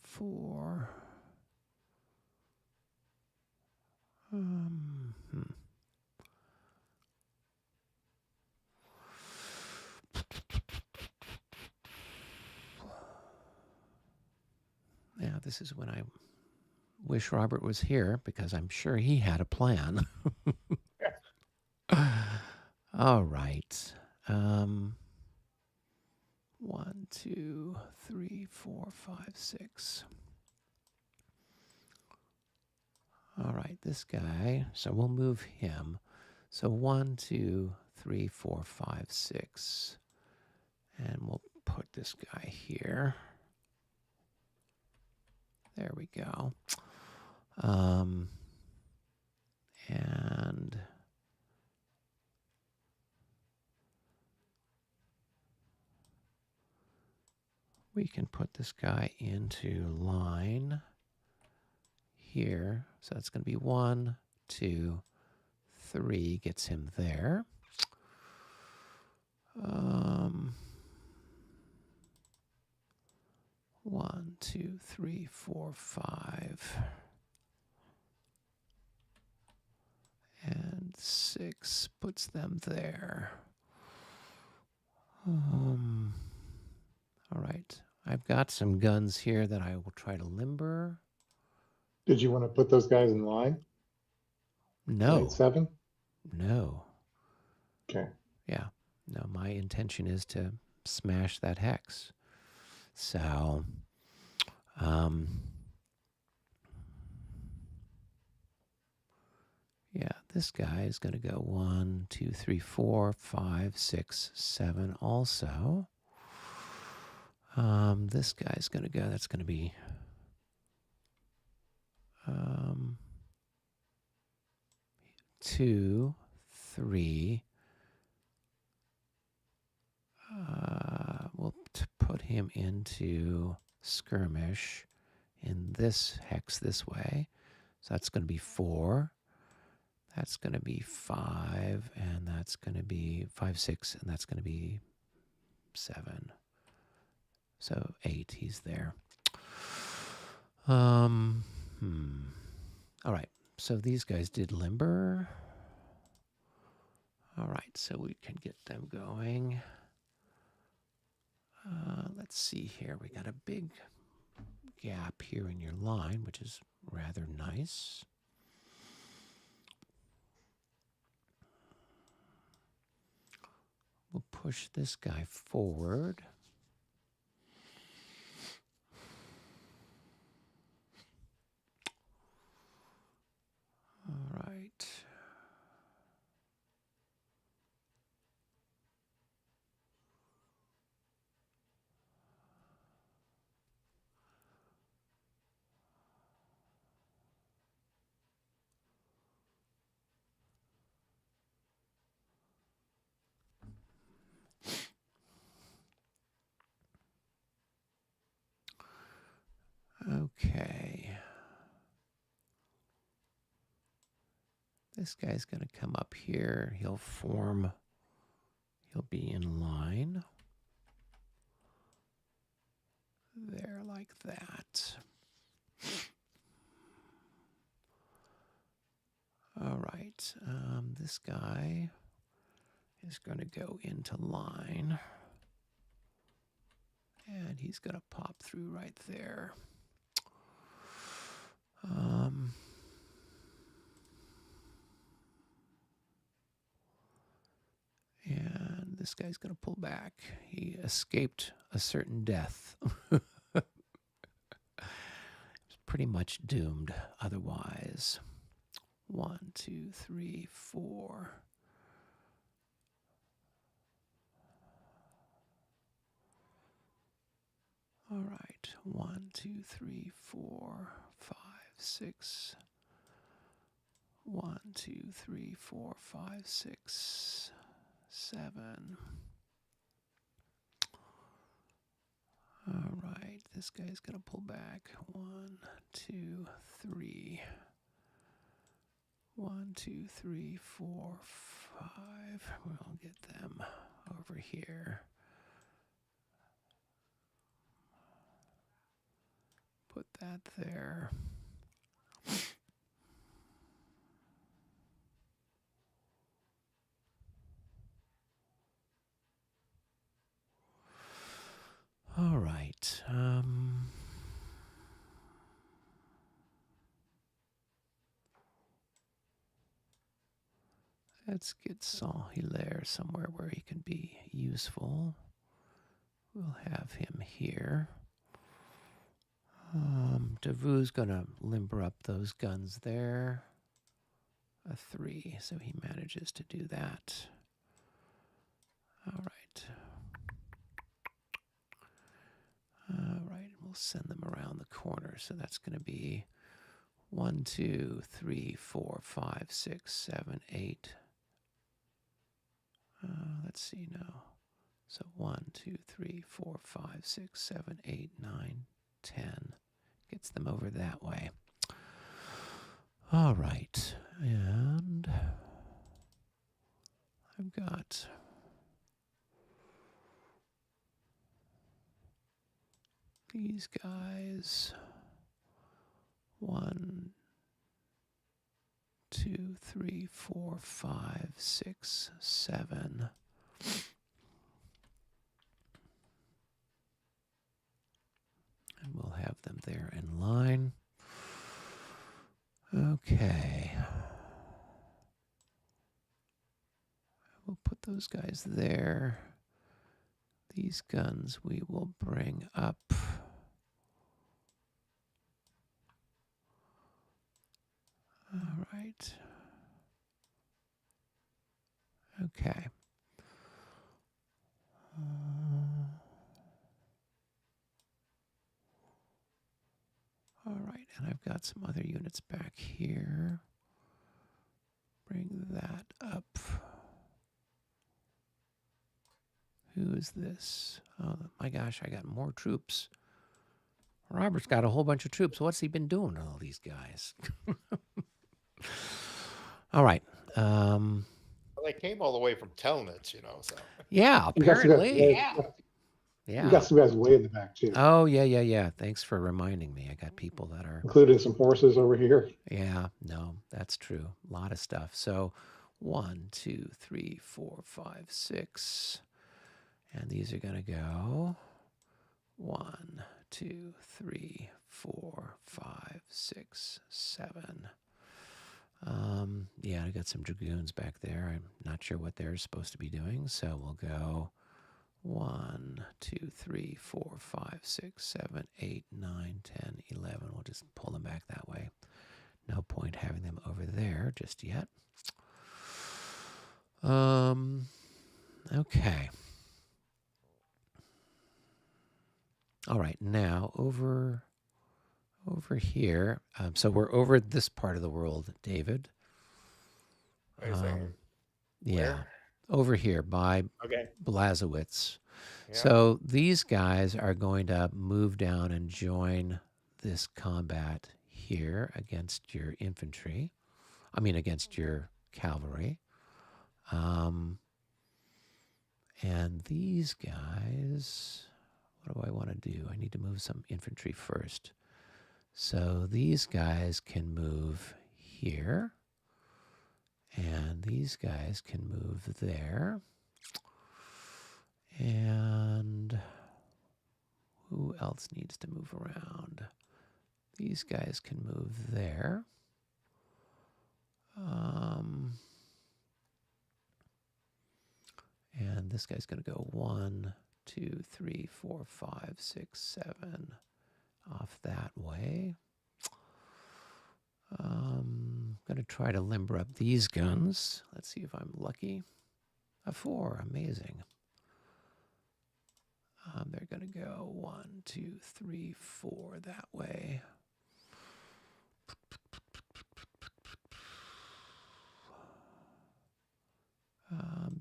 4. Yeah, this is when I wish Robert was here, because I'm sure he had a plan. All right. 1, 2, 3, 4, 5, 6. All right, this guy. So we'll move him. So 1, 2, 3, 4, 5, 6. And we'll put this guy here. There we go. And we can put this guy into line here. So that's going to be 1, 2, 3 gets him there. 1, 2, 3, 4, 5. And 6 puts them there. All right. I've got some guns here that I will try to limber. Did you want to put those guys in line? No. 7? No. Okay. Yeah. No, my intention is to smash that hex. So, yeah, this guy is going to go 1, 2, 3, 4, 5, 6, 7 also. This guy's going to go, that's going to be 2, 3. We'll put him into skirmish in this hex this way. So that's going to be 4. That's going to be 5, and that's going to be 5, 6, and that's going to be 7. So 8, he's there. All right, so these guys did limber. All right, so we can get them going. Let's see here. We got a big gap here in your line, which is rather nice. We'll push this guy forward. All right. Okay. This guy's going to come up here. He'll be in line. There, like that. All right. This guy is going to go into line. And he's going to pop through right there. And this guy's going to pull back. He escaped a certain death. He's pretty much doomed otherwise. 1, 2, 3, 4. All right. 1, 2, 3, 4, 5, 6. 1, 2, 3, 4, 5, 6, 7. All right, this guy's gonna pull back. 1, 2, 3. 1, 2, 3, 4, 5. We'll get them over here. Put that there. All right. Let's get Saint-Hilaire somewhere where he can be useful. We'll have him here. Davout's going to limber up those guns there. A 3, so he manages to do that. All right. All right, we'll send them around the corner. So that's going to be 1, 2, 3, 4, 5, 6, 7, 8. Let's see now. So 1, 2, 3, 4, 5, 6, 7, 8, 9, 10. Gets them over that way. All right. And I've got these guys. 1, 2, 3, 4, 5, 6, 7. And we'll have them there in line. Okay. We'll put those guys there. These guns we will bring up. All right. Okay. All right, and I've got some other units back here. Bring that up. Who is this? Oh my gosh, I got more troops. Robert's got a whole bunch of troops. What's he been doing to all these guys? All right. Well, they came all the way from Telnitz, you know, so. Yeah, You got some guys apparently. way, you Yeah. got some guys way in the back too, Oh, yeah. Thanks for reminding me. I got people that are, including some horses over here. yeah, no, that's true. A lot of stuff. So 1, 2, 3, 4, 5, 6. And these are going to go 1, 2, 3, 4, 5, 6, 7. Yeah, I got some dragoons back there. I'm not sure what they're supposed to be doing. So we'll go 1, 2, 3, 4, 5, 6, 7, 8, 9, 10, 11. We'll just pull them back that way. No point having them over there just yet. Okay. All right, now over here. So we're over this part of the world, David. Wait a second. Yeah, Where? over here by Okay. Blasowitz. Yeah. So these guys are going to move down and join this combat here against your infantry. I mean, against your cavalry. And these guys, what do I want to do? I need to move some infantry first. So these guys can move here. And these guys can move there. And who else needs to move around? These guys can move there. And this guy's going to go 1, 2, 3, 4, 5, 6, 7 off that way. I'm going to try to limber up these guns. Let's see if I'm lucky. A 4, amazing. They're going to go 1, 2, 3, 4 that way.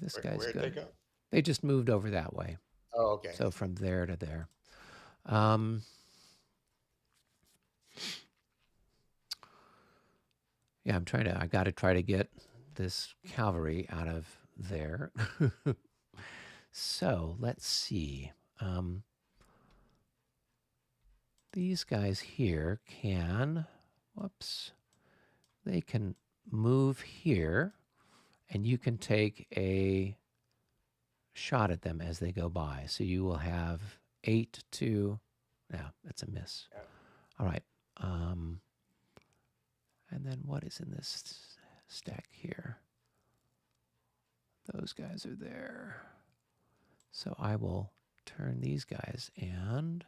This guy's Where'd good. they go? They just moved over that way. Oh, okay. So from there to there. Yeah, I got to try to get this cavalry out of there. So let's see. These guys here can, they can move here, and you can take a shot at them as they go by. So you will have 8 to, that's a miss. Yeah. All right. And then what is in this stack here? Those guys are there. So I will turn these guys and,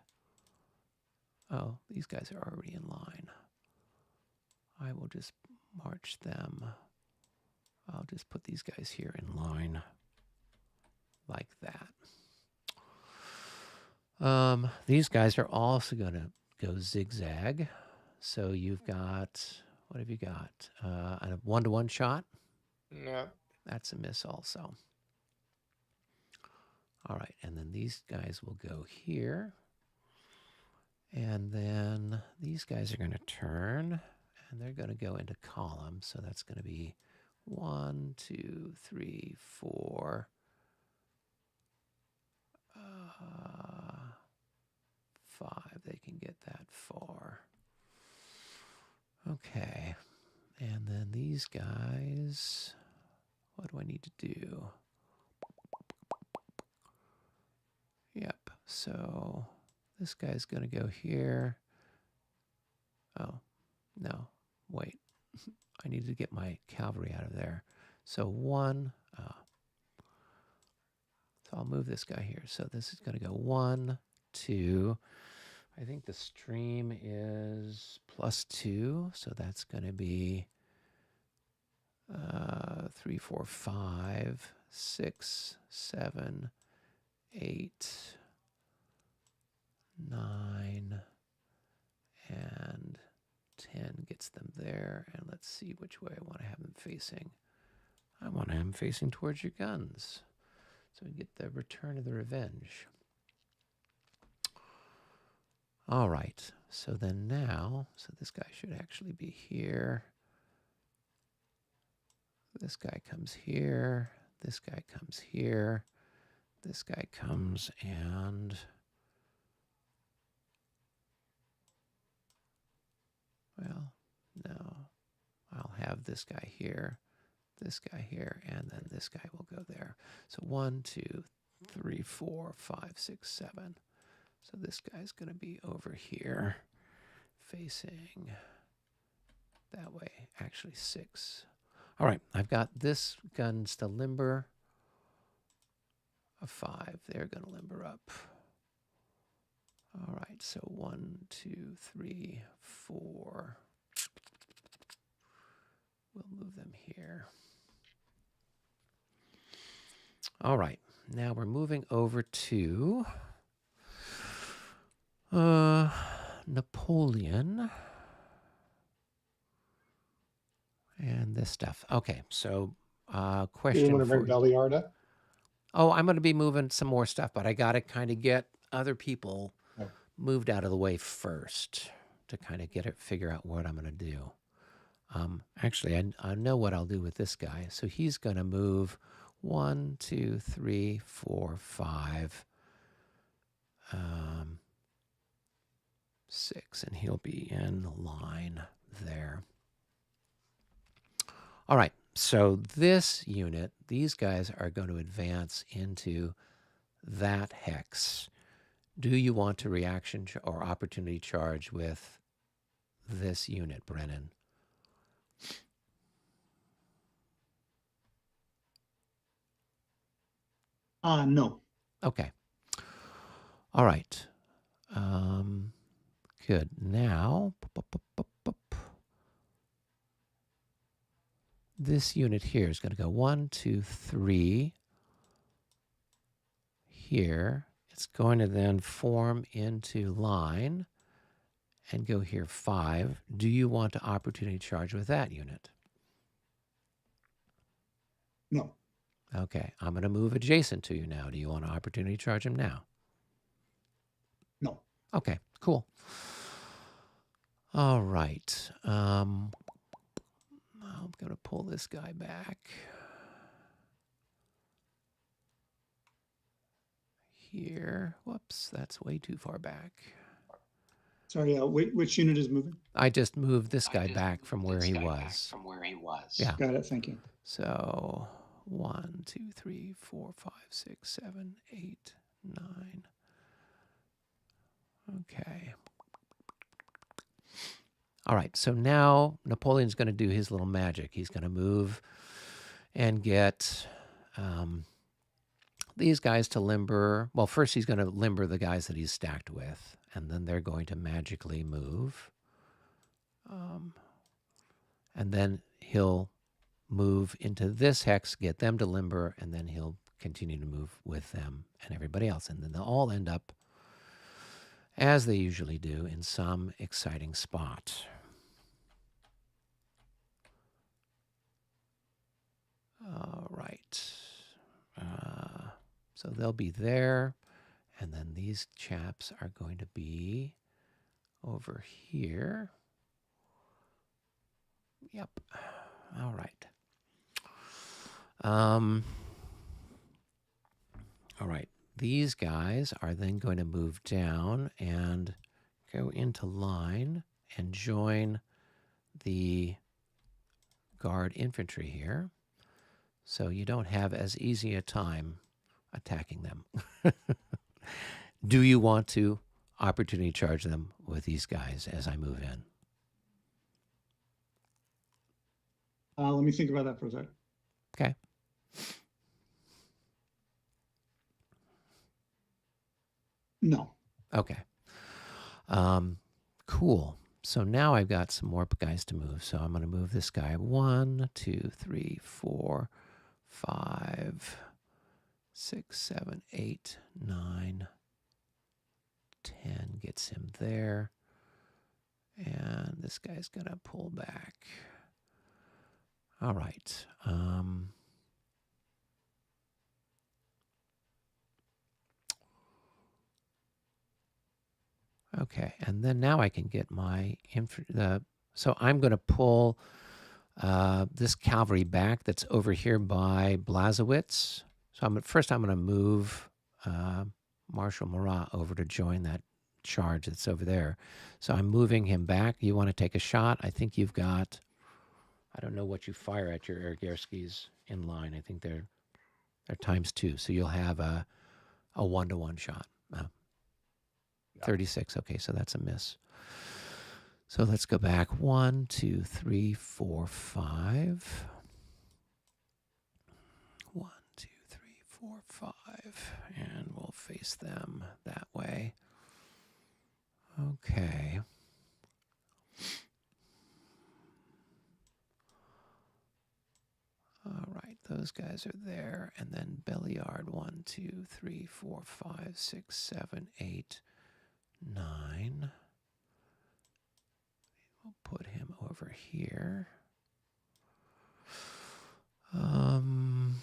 oh, these guys are already in line. I will just march them. I'll just put these guys here in line like that. These guys are also going to go zigzag. So you've got, what have you got? A 1-to-1 shot? No. That's a miss also. All right, and then these guys will go here. And then these guys are going to turn, and they're going to go into column. So that's going to be 1, 2, 3, 4. 5, they can get that far. Okay, and then these guys, what do I need to do? Yep, so this guy's going to go here. Oh, no, wait. I need to get my cavalry out of there. So 1, so I'll move this guy here. So this is going to go 1, 2. I think the stream is +2. So that's going to be 3, 4, 5, 6, 7, 8, 9, and 10 gets them there. And let's see which way I want to have them facing. I want to have them facing towards your guns. So we get the return of the revenge. All right. So then now, so this guy should actually be here. this guy comes here. This guy comes here. This guy comes and... Well, no. I'll have this guy here, and then this guy will go there. So 1, 2, 3, 4, 5, 6, 7. So this guy's going to be over here, facing that way. Actually, 6. All right, I've got this guns to limber. A 5, they're going to limber up. All right, so 1, 2, 3, 4. We'll move them here. All right, now we're moving over to Napoleon. And this stuff. Okay, so You question want to bring for... Belliarda? Oh, I'm going to be moving some more stuff, but I got to kind of get other people Oh. moved out of the way first to kind of figure out what I'm going to do. Actually, I know what I'll do with this guy. So he's going to move 1, 2, 3, 4, 5, 6, and he'll be in line there. All right, so this unit, these guys are going to advance into that hex. Do you want to reaction or opportunity charge with this unit, Brennan? No. Okay. All right. Good. Now, this unit here is going to go 1, 2, 3 here. It's going to then form into line and go here 5. Do you want to opportunity charge with that unit? No. Okay, I'm going to move adjacent to you now. Do you want to opportunity charge him now? No. Okay, cool. All right. I'm going to pull this guy back. Here. Whoops, that's way too far back. Sorry, which unit is moving? I just moved this guy back from where he was. Yeah. Got it, thank you. So 1, 2, 3, 4, 5, 6, 7, 8, 9. Okay. All right, so now Napoleon's going to do his little magic. He's going to move and get these guys to limber. Well, first he's going to limber the guys that he's stacked with, and then they're going to magically move. And then he'll move into this hex, get them to limber, and then he'll continue to move with them and everybody else. And then they'll all end up, as they usually do, in some exciting spot. All right. So they'll be there, and then these chaps are going to be over here. Yep. All right. All right. These guys are then going to move down and go into line and join the guard infantry here. So you don't have as easy a time attacking them. Do you want to opportunity charge them with these guys as I move in? Let me think about that for a second. Okay. No. Okay. Cool. So now I've got some more guys to move. So I'm going to move this guy 1, 2, 3, 4, 5, 6, 7, 8, 9, 10. Gets him there. And this guy's going to pull back. All right. Okay, and then now I can get my so I'm going to pull this cavalry back that's over here by Blasowitz. So first I'm going to move Marshal Murat over to join that charge that's over there. So I'm moving him back. You want to take a shot? I think you've got, I don't know what you fire at your Ergerskis in line. I think they're ×2. So you'll have a 1-to-1 shot. 36. Okay, so that's a miss. So let's go back. 1, 2, 3, 4, 5. 1, 2, 3, 4, 5. And we'll face them that way. Okay. All right, those guys are there. And then Belliard, 1, 2, 3, 4, 5, 6, 7, 8, 9. We'll put him over here. And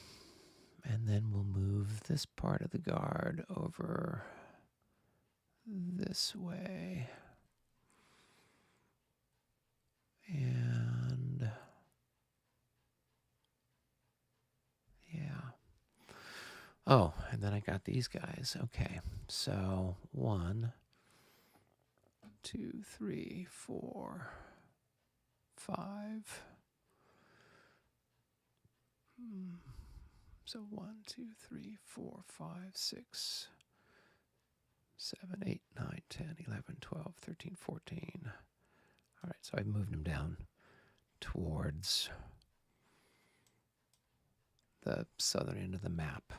then we'll move this part of the guard over this way. And yeah. Oh, and then I got these guys. Okay. So 1, 2, 3, 4, 5. So 1, 2, 3, 4, 5, 6, 7, 8, 9, 10, 11, 12, 13, 14. All right, so I moved them down towards the southern end of the map,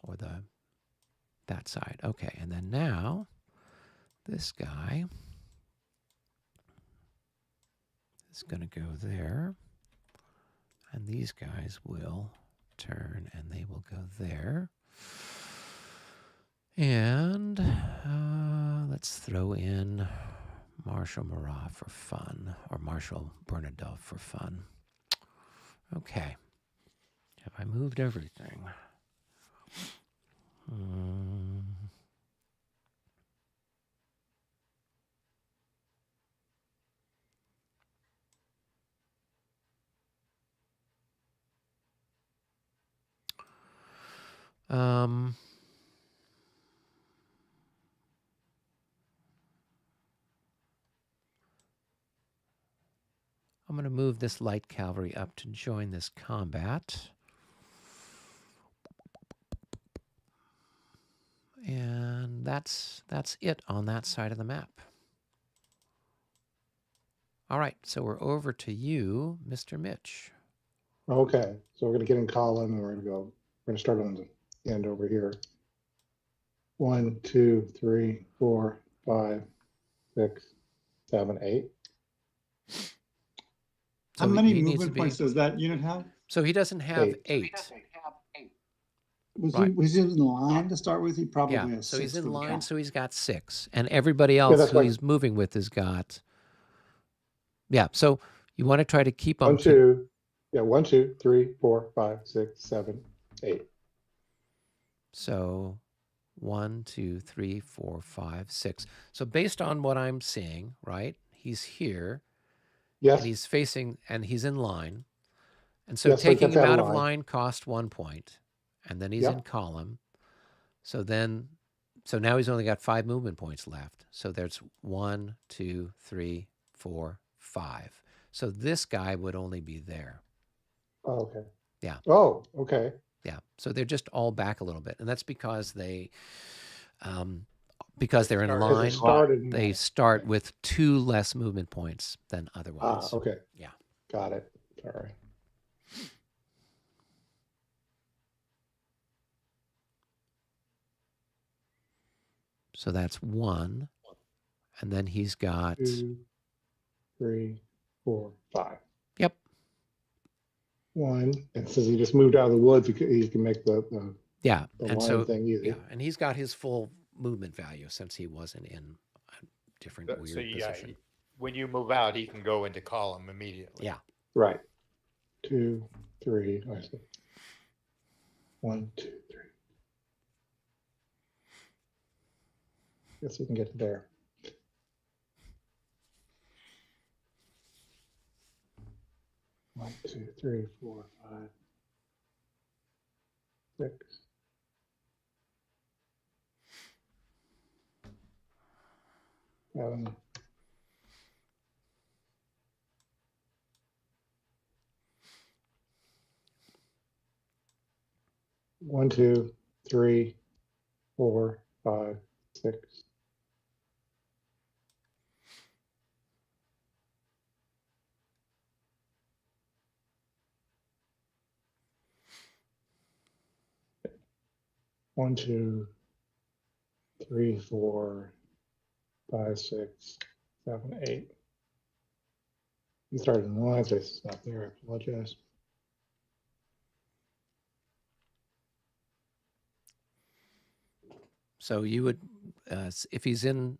or that side. Okay, and then now this guy is going to go there, and these guys will turn and they will go there. And let's throw in Marshal Murat for fun, or Marshal Bernadotte for fun. Okay. Have I moved everything? I'm going to move this light cavalry up to join this combat. And that's it on that side of the map. All right, so we're over to you, Mr. Mitch. Okay, so we're going to get in column, and we're going to start on the end over here. 1, 2, 3, 4, 5, 6, 7, 8. How many movement points does that unit have? So he doesn't have 8. Was he in line to start with? He probably has 6. So he's in line, so he's got 6. And everybody else who he's moving with has got... Yeah, so you want to try to keep them 1, 2, 1, 2, 3, 4, 5, 6, 7, 8. So 1, 2, 3, 4, 5, 6. So based on what I'm seeing, right, he's here. Yes. And he's facing, and he's in line. And so taking him out of line cost 1 point. And then he's in column. So now he's only got 5 movement points left. So there's 1, 2, 3, 4, 5. So this guy would only be there. Oh, okay. Yeah. Oh, okay. Yeah. So they're just all back a little bit. And that's because they're in line. They start with 2 less movement points than otherwise. Ah, okay. Yeah. Got it. Sorry. So that's 1. And then he's got 2, 3, 4, 5. Yep. 1. And since he just moved out of the woods, he can make the line thing easy. Yeah, and he's got his full movement value since he wasn't in a different weird position. When you move out, he can go into column immediately. Yeah. Right. 2, 3. I see. 1, 2, 3. Guess we can get to there. 1, 2, 3, 4, 5, 6. 7. 1, 2, 3, 4, 5, 6. 1, 2, 3, 4, 5, 6, 7, 8. You started in the line, so I stopped there. I apologize. So you would, if he's in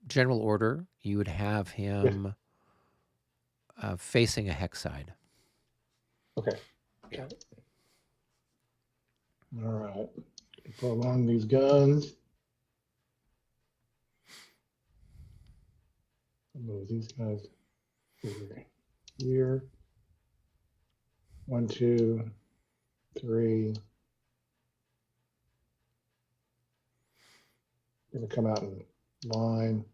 general order, you would have him facing a hex side. Okay. Yeah. All right. Pull along these guns. Move these guys over here. 1, 2, 3. Gonna come out in line.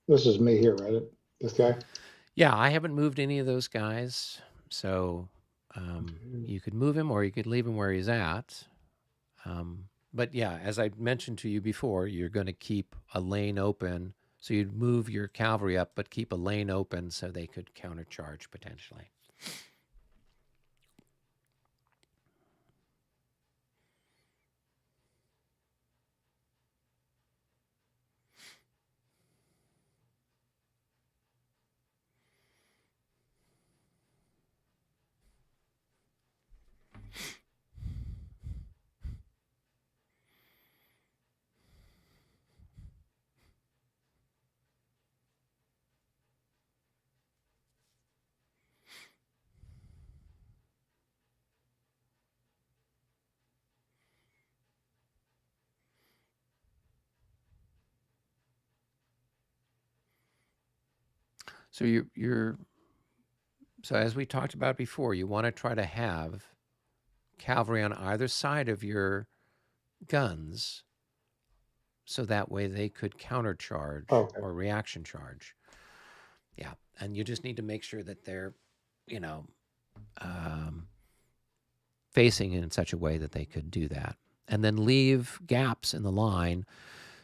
This is me here, right? This guy? Yeah, I haven't moved any of those guys, so you could move him or you could leave him where he's at. But yeah, as I mentioned to you before, you're going to keep a lane open. So you'd move your cavalry up, but keep a lane open so they could countercharge potentially. So so as we talked about before, you want to try to have cavalry on either side of your guns so that way they could countercharge Okay. or reaction charge. Yeah, and you just need to make sure that they're, you know, facing in such a way that they could do that. And then leave gaps in the line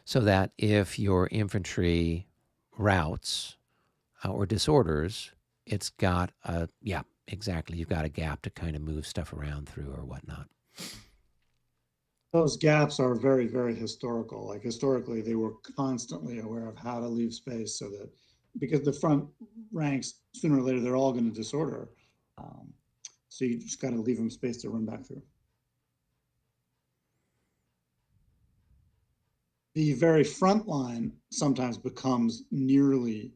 so that if your infantry routes or disorders, it's got a, yeah, exactly. You've got a gap to kind of move stuff around through or whatnot. Those gaps are very, very historical. Like historically, they were constantly aware of how to leave space so that, because the front ranks, sooner or later, they're all going to disorder. So you just got to leave them space to run back through. The very front line sometimes becomes nearly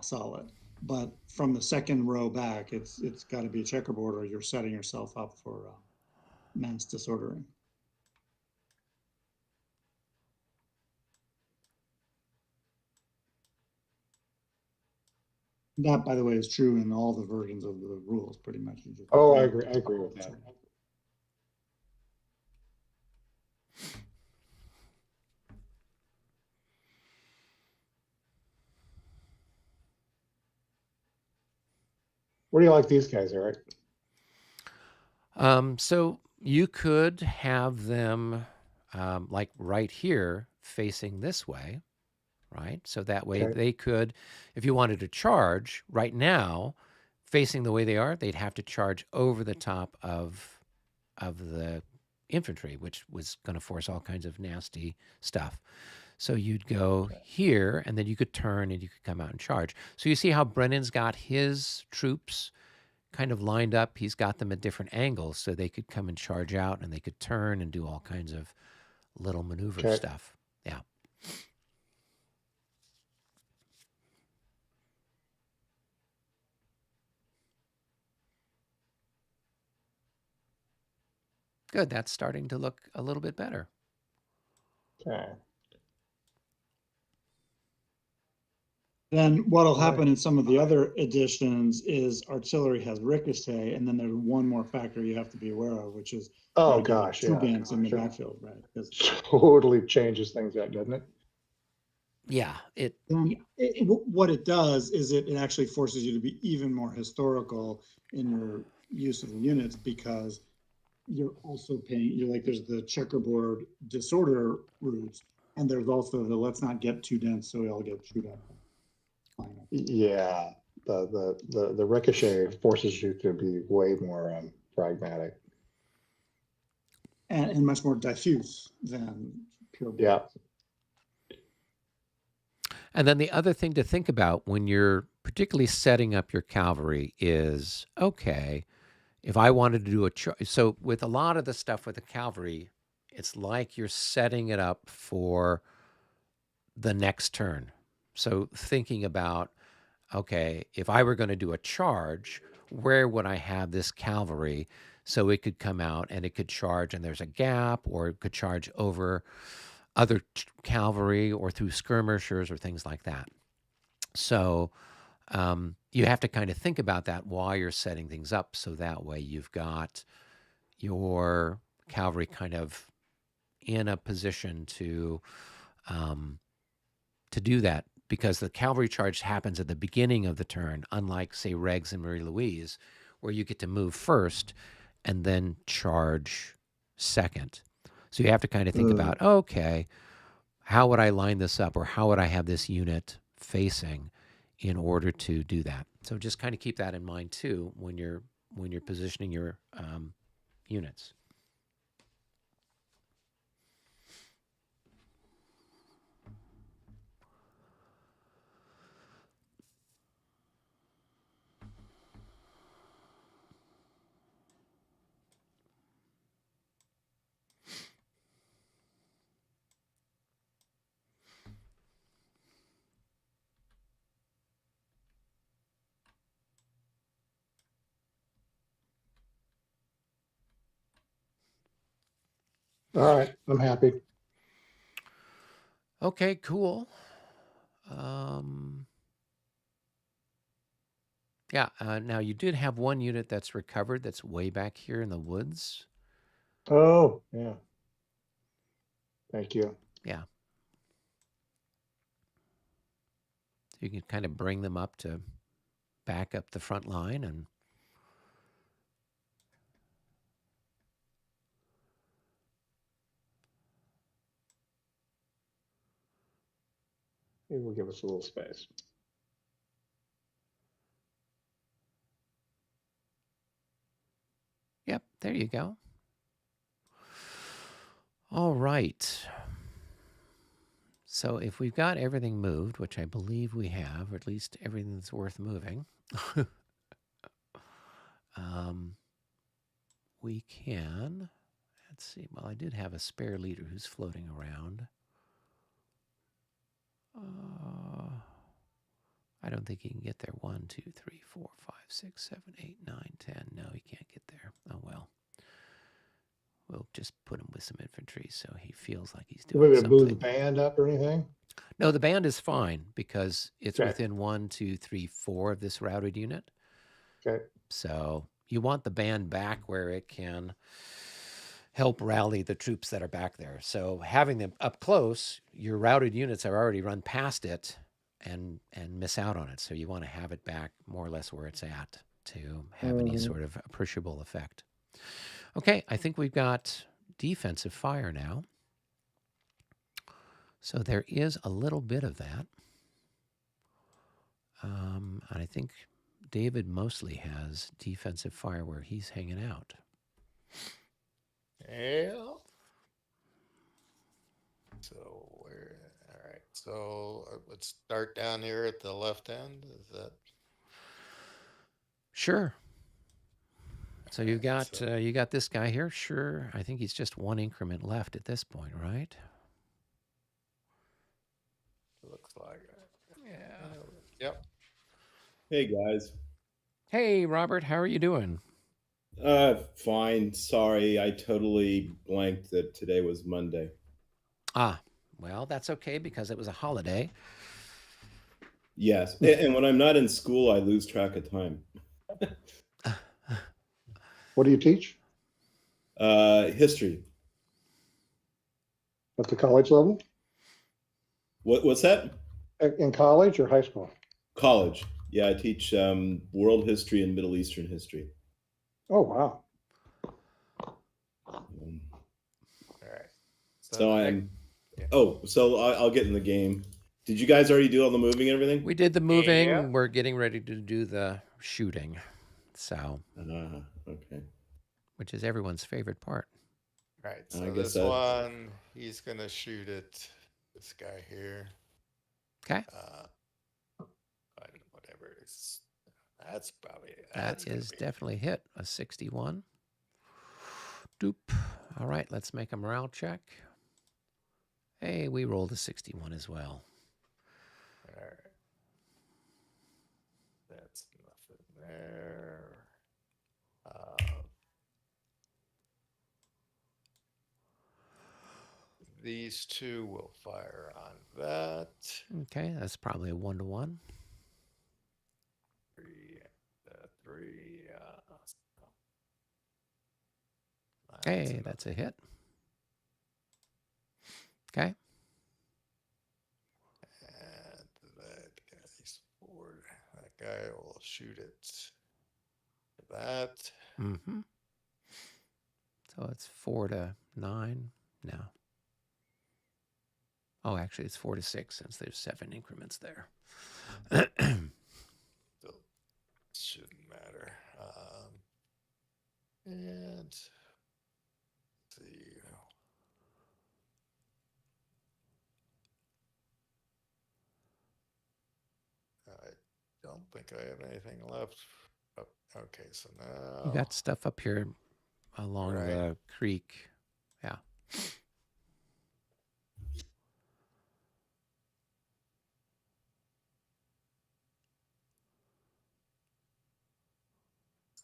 solid, but from the second row back, it's got to be a checkerboard or you're setting yourself up for mass disordering. That, by the way, is true in all the versions of the rules, pretty much. Oh, I agree. I agree with that. Where do you like these guys, Eric? So you could have them like right here facing this way, right? So that way they could, if you wanted to charge right now, facing the way they are, they'd have to charge over the top of the infantry, which was going to force all kinds of nasty stuff. So you'd go here, and then you could turn and you could come out and charge. So you see how Brennan's got his troops kind of lined up. He's got them at different angles so they could come and charge out, and they could turn and do all kinds of little maneuver Okay. stuff. Yeah. Good. That's starting to look a little bit better. Okay. Then what'll happen in some of the other editions is artillery has ricochet, and then there's one more factor you have to be aware of, which is Oh, you have gosh. two Yeah. bands in the Gosh, it backfield, right? Because totally changes things up, doesn't it? Yeah. what it does is it actually forces you to be even more historical in your use of the units, because you're also you're like, there's the checkerboard disorder routes, and there's also the let's not get too dense so we all get chewed up. Yeah. The ricochet forces you to be way more pragmatic. And much more diffuse than pure. Yeah. And then the other thing to think about when you're particularly setting up your cavalry is, okay, if I wanted to do so with a lot of the stuff with the cavalry, it's like you're setting it up for the next turn. So thinking about, okay, if I were going to do a charge, where would I have this cavalry so it could come out and it could charge and there's a gap, or it could charge over other cavalry or through skirmishers or things like that. So you have to kind of think about that while you're setting things up, so that way you've got your cavalry kind of in a position to do that, because the cavalry charge happens at the beginning of the turn, unlike, say, Regs and Marie Louise, where you get to move first and then charge second. So you have to kind of think about, okay, how would I line this up, or how would I have this unit facing in order to do that? So just kind of keep that in mind too when you're positioning your units. All right. I'm happy. Okay, cool. Yeah, now you did have one unit that's recovered that's way back here in the woods. Oh, yeah. Thank you. Yeah. So you can kind of bring them up to back up the front line and It will give us a little space. yep, there you go. All right. So if we've got everything moved, which I believe we have, or at least everything that's worth moving, we can, let's see, well, I did have a spare leader who's floating around. I don't think he can get there. 1, 2, 3, 4, 5, 6, 7, 8, 9, 10. No, he can't get there. Oh, well. We'll just put him with some infantry so he feels like he's doing We're going to something. move the band up or anything? No, the band is fine because it's Okay. within 1, 2, 3, 4 of this routed unit. Okay. So you want the band back where it can help rally the troops that are back there. So having them up close, your routed units are already run past it and miss out on it. So you want to have it back more or less where it's at to have any sort of appreciable effect. Okay, I think we've got defensive fire now. So there is a little bit of that. And I think David mostly has defensive fire where he's hanging out. Yeah. So where? All So let's start down here at the left end. Is that Sure. So you Alright, got you got this guy here. Sure. I think he's just one increment left at this point, right? looks like yeah. Yep. Hey guys. Hey, Robert, how are you doing? Fine. Sorry, I totally blanked that today was Monday. Ah, well, that's okay because it was a holiday. Yes, and when I'm not in school, I lose track of time. What do you teach History. at the college level? What's that? In college or high school? College. Yeah, I teach world history and Middle Eastern history. Oh, wow. Um, All right. so the I'm. yeah. Oh, so I'll get in the game. Did you guys already do all the moving and everything? We did the moving. Yeah. We're getting ready to do the shooting. So, Okay. which is everyone's favorite part. Right. I So guess this that- one, he's gonna shoot at this guy here. Okay. I don't know, whatever it is. That's probably That gonna is be- definitely hit a 61. Doop. All right, let's make a morale check. Hey, we rolled a 61 as well. all right. That's nothing there. These two will fire on that. Okay, that's probably a 1-to-1. Three. Hey, that's a hit. Okay. And that guy's forward. That guy will shoot it. That. Mm-hmm. So it's 4-9. No. Oh, actually, it's 4-6 since there's 7 increments there. Still shouldn't matter. And let's see. I don't think I have anything left. Oh, okay, so now You got stuff up here along Right. the creek. Yeah.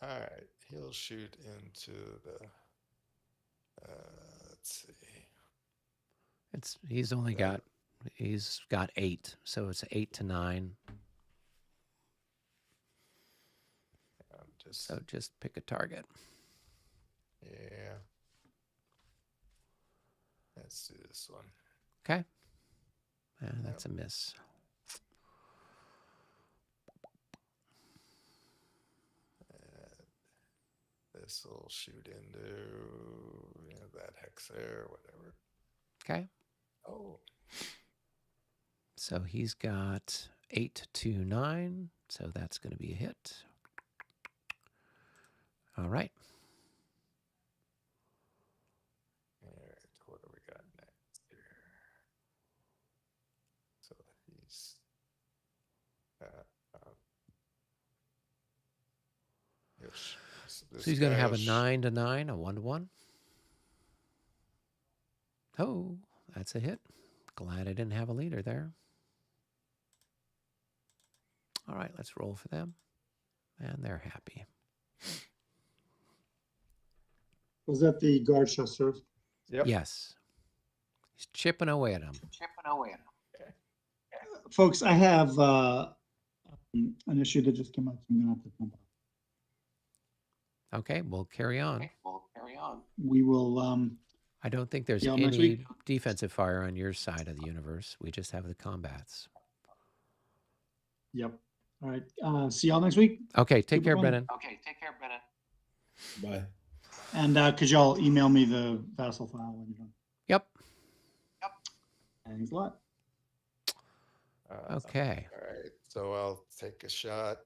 all right. He'll shoot into the. Let's see. He's only got 8, so it's 8-9. Just So just pick a target. yeah. Let's do this one. Okay. That's a miss. This will shoot into that hex there, whatever. Okay. Oh, So he's got 8-9. So that's going to be a hit. All right. all right. What do we got next here? So he's. So he's going to have a 9-9, a 1-1. Oh, that's a hit. Glad I didn't have a leader there. All right, let's roll for them. And they're happy. Was that the guard chasseur? Yep. Yes. He's chipping away at him. Folks, I have an issue that just came up. So I'm gonna have to jump off. Okay, we'll carry on. We will. I don't think there's Yeah, next any week. defensive fire on your side of the universe. We just have the combats. Yep. All right. See y'all next week. Okay, take Super care, fun. Brennan. Bye. And could y'all email me the Vassal file when you're done? Yep. Thanks a lot. Okay. All right. So I'll take a shot.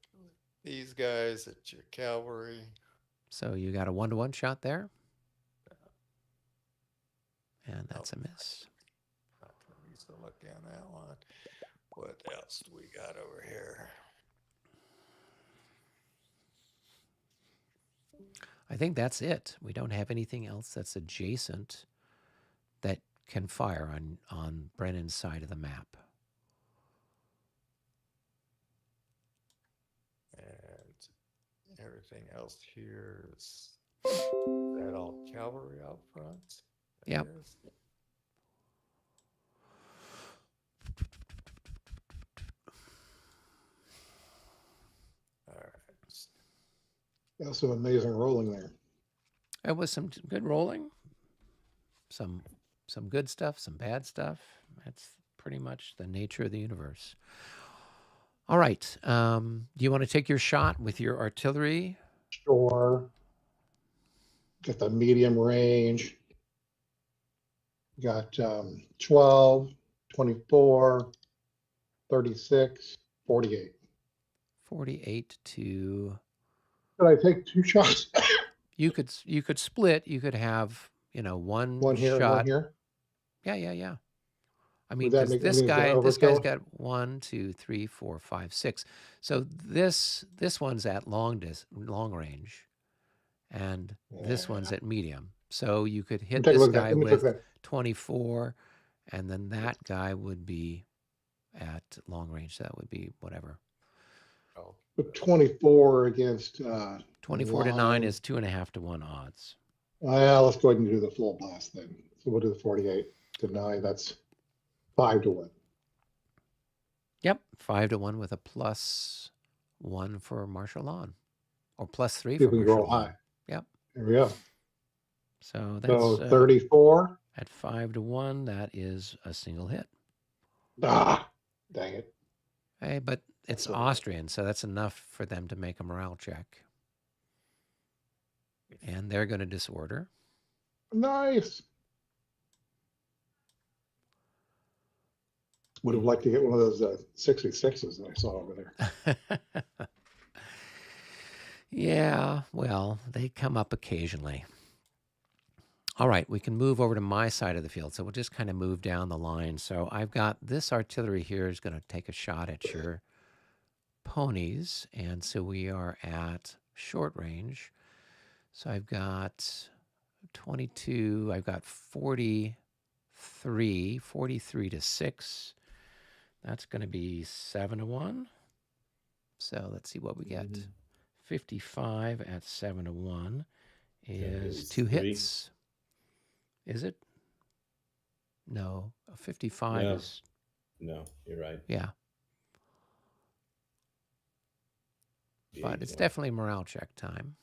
These guys at your cavalry. So you got a 1-to-1 shot there. And that's a miss. Not gonna be So looking on that one. What else do we got over here? I think that's it. We don't have anything else that's adjacent that can fire on Brennan's side of the map. And everything else here is that all cavalry out front? I Yep. guess. All right. That's some amazing rolling there. It was some good rolling, some good stuff, some bad stuff. That's pretty much the nature of the universe. All right. Do you want to take your shot with your artillery? Sure. Got the medium range. Got 12, 24, 36, 48. 48 to. Could I take 2 shots? You could split. You could have one One here and shot. one here. Yeah. I mean, Would that because make- I this mean, is that this guy's overkill? got 1, 2, 3, 4, 5, 6. So this one's at long range, and this one's at medium. So you could Let me hit take a this look at that. guy Let me take with that. 24, and then that guy would be at long range. So that would be whatever. Oh, But 24 against 24 to 9 line. is 2.5 to 1 odds. Well, let's go ahead and do the full blast then. So we'll do the 48 to 9. That's 5 to 1. Yep, 5 to 1 with a +1 for martial law, or +3 See for if we can roll martial law. high. Yep. There we go. So So that's 34. at 5 to 1. That is a single hit. Ah, dang it. Hey, but it's That's all right. Austrian, so that's enough for them to make a morale check. And they're going to disorder. Nice. Would have liked to get one of those 66s that I saw over there. Yeah, well, they come up occasionally. All right, we can move over to my side of the field. So we'll just kind of move down the line. So I've got this artillery here is going to take a shot at your ponies. And so we are at short range. So I've got 22, I've got 43 to 6. That's going to be 7 to 1. So let's see what we get. 55 at 7 to 1 is 2 3. hits. Is it? No, a 55 No. is, No, you're right. yeah. But it's 81. definitely morale check time.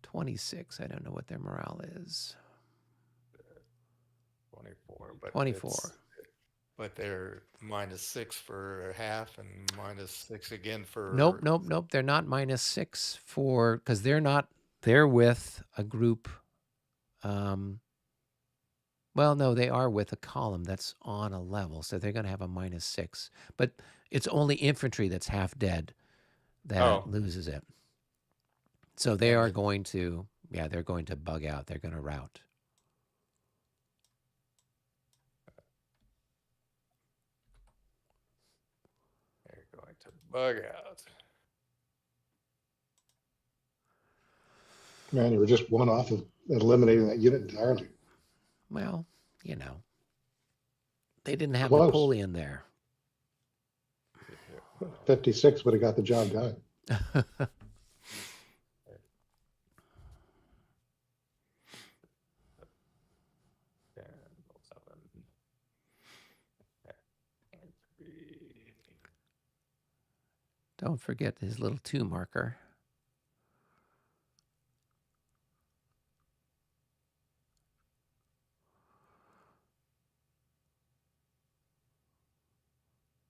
$26. I don't know what their morale is. 24. But 24. But they're -6 for half and -6 again for. Nope. They're not -6 for, because they're with a group. Well, no, they are with a column that's on a level, so they're going to have a -6. But it's only infantry that's half dead that loses it. So they are going to, they're going to bug out. They're going to rout. They're going to bug out. Man, you were just one off of eliminating that unit entirely. Well, they didn't have Close. Napoleon there. 56 would have got the job done. Don't forget his little 2 marker.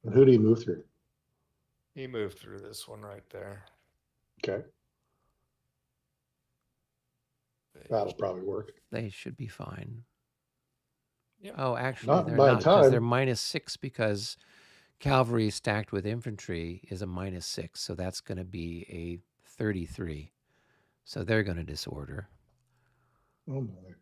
And who do you move through? He moved through this one right there. Okay, that'll probably work. They should be fine. Yep. Oh, actually, Not they're by not, because they're time. -6 because cavalry stacked with infantry is a -6. So that's going to be a 33. So they're going to disorder. Oh my.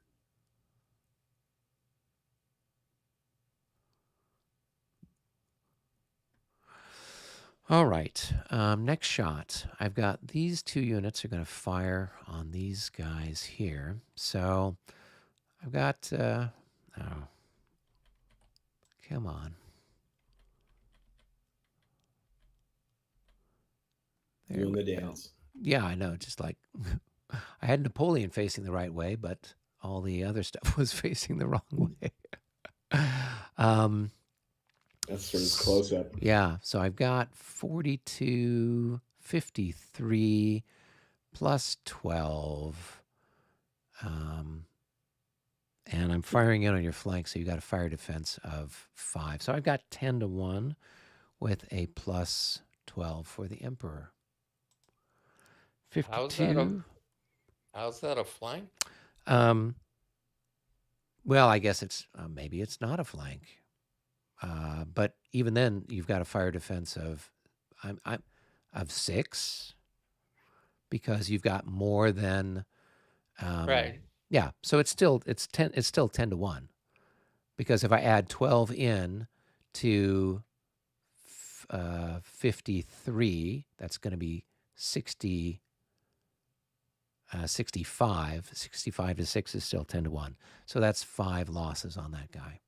All right. Next shot. I've got these 2 units are going to fire on these guys here. So I've got. Oh, come on. There Doing we the go. dance. Yeah, I know. Just like I had Napoleon facing the right way, but all the other stuff was facing the wrong way. That's sort of close up. Yeah, so I've got 42, 53 plus 12. And I'm firing in on your flank, so you got a fire defense of 5. So I've got 10 to 1 with a plus 12 for the Emperor. 52. How's that a flank? Well, I guess it's maybe it's not a flank, but even then, you've got a fire defense of of 6 because you've got more than Right. Yeah, so it's still 10 to 1 because if I add 12 in to 53, that's going to be 60. 65 to 6 is still 10 to 1. So that's 5 losses on that guy.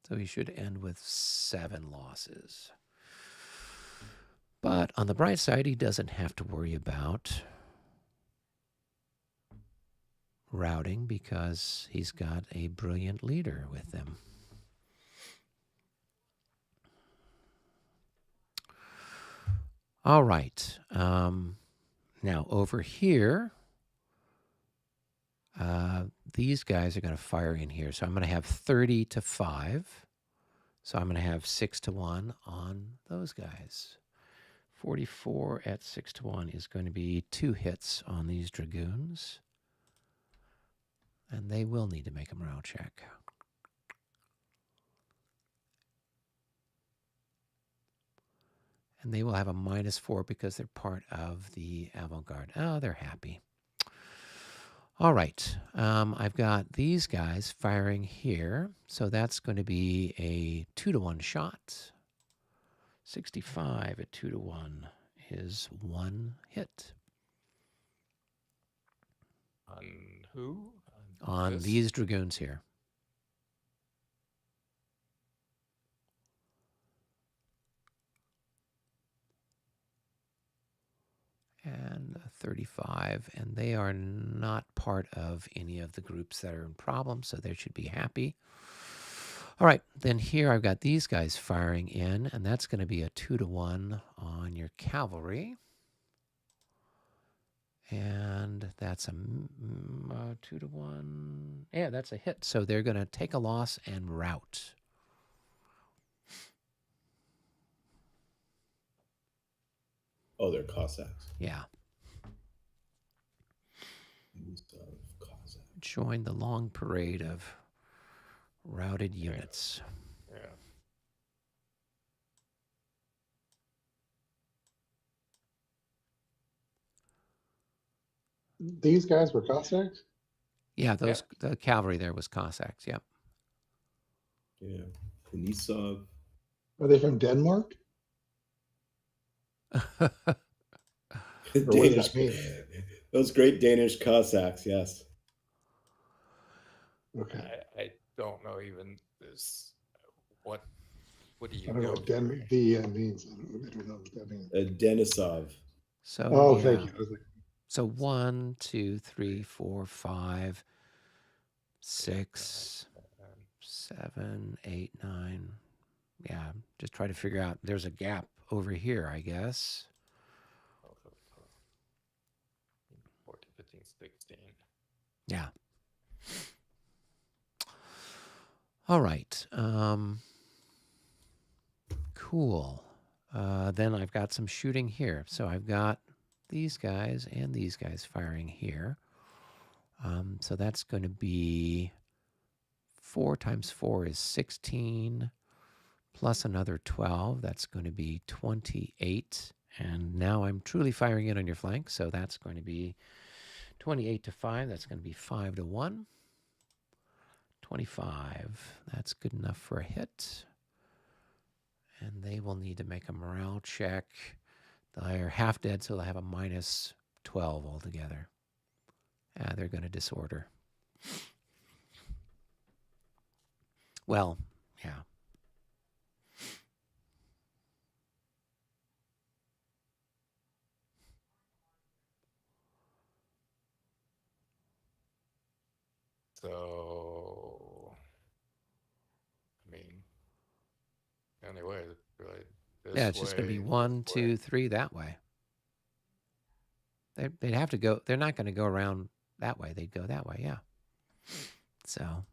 So he should end with 7 losses. But on the bright side, he doesn't have to worry about routing because he's got a brilliant leader with him. All right. Now over here, these guys are going to fire in here. So I'm going to have 30 to 5. So I'm going to have 6 to 1 on those guys. 44 at 6 to 1 is going to be 2 hits on these dragoons. And they will need to make a morale check. And they will have a -4 because they're part of the avant-garde. Oh, they're happy. All right. I've got these guys firing here. So that's going to be a 2 to 1 shot. 65 at 2 to 1 is 1 hit. On who? On this? these dragoons here. And 35, and they are not part of any of the groups that are in problems, so they should be happy. All right, then here I've got these guys firing in, and that's going to be a 2 to 1 on your cavalry. And that's a 2 to 1. Yeah, that's a hit. So they're going to take a loss and rout. Oh, they're Cossacks. Yeah. Cossacks. Join the long parade of routed units. Yeah. These guys were Cossacks? Yeah, the cavalry there was Cossacks. Yep. Yeah. Denisov. Are they from Denmark? Or what does that mean? Those great Danish Cossacks, yes. Okay. I don't know even this. What do you I don't know go what through? DN means. I don't know what that means. Denisov. So Oh, yeah. thank you. I was like, So 1, 2, 3, 4, 5, 6, 7, 8, 9. Yeah, just try to figure out. There's a gap over here, I guess. 14, 15, 16. Yeah. All right. Cool. Then I've got some shooting here. So I've got these guys and these guys firing here. So that's going to be 4 times 4 is 16, plus another 12. That's going to be 28. And now I'm truly firing in on your flank, so that's going to be 28 to 5. That's going to be 5 to 1. 25. That's good enough for a hit. And they will need to make a morale check. They're half dead, so they'll have a minus 12 altogether. They're going to disorder. Well, yeah. So, I mean, anyway, right? Yeah, it's just going to be 1, 2, 3 that way. They'd have to go. They're not going to go around that way. They'd go that way, yeah. So,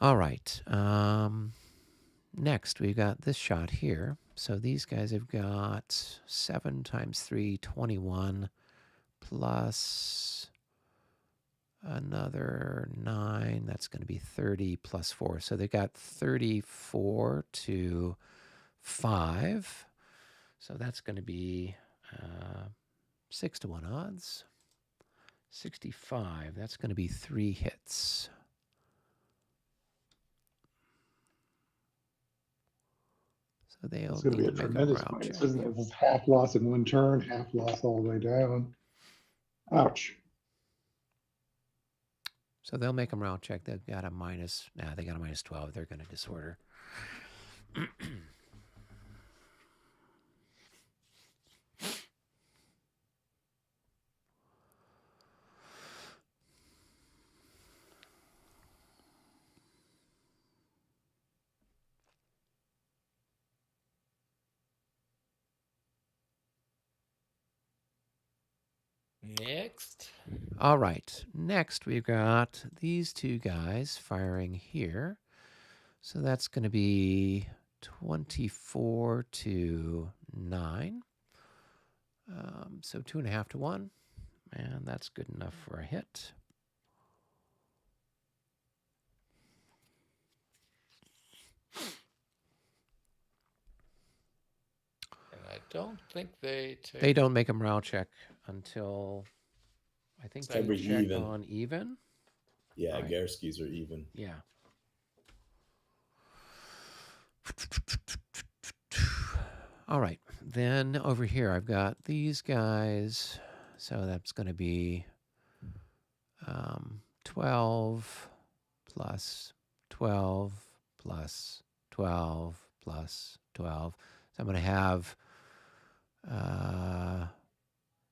all right. Next, we've got this shot here. So these guys have got 7 times 3, 21, plus another 9. That's going to be 30 plus 4. So they got 34 to 5. So that's going to be 6 to 1 odds. 65. That's going to be 3 hits. So they'll It's going to be a need to make tremendous morale minus, check. isn't it? It's half loss in one turn, half loss all the way down. Ouch. So they'll make a morale check. They've got a minus. They got a minus 12. They're going to disorder. Next. All right. Next, we've got these two guys firing here. So that's going to be 24 to 9. So 2.5 to 1. And that's good enough for a hit. And I don't think they take. They don't make a morale check until, I think they Every check even. on even. Yeah, Right. Garskis are even. Yeah. All right. Then over here, I've got these guys. So that's going to be 12 plus 12 plus 12 plus 12. So I'm going to have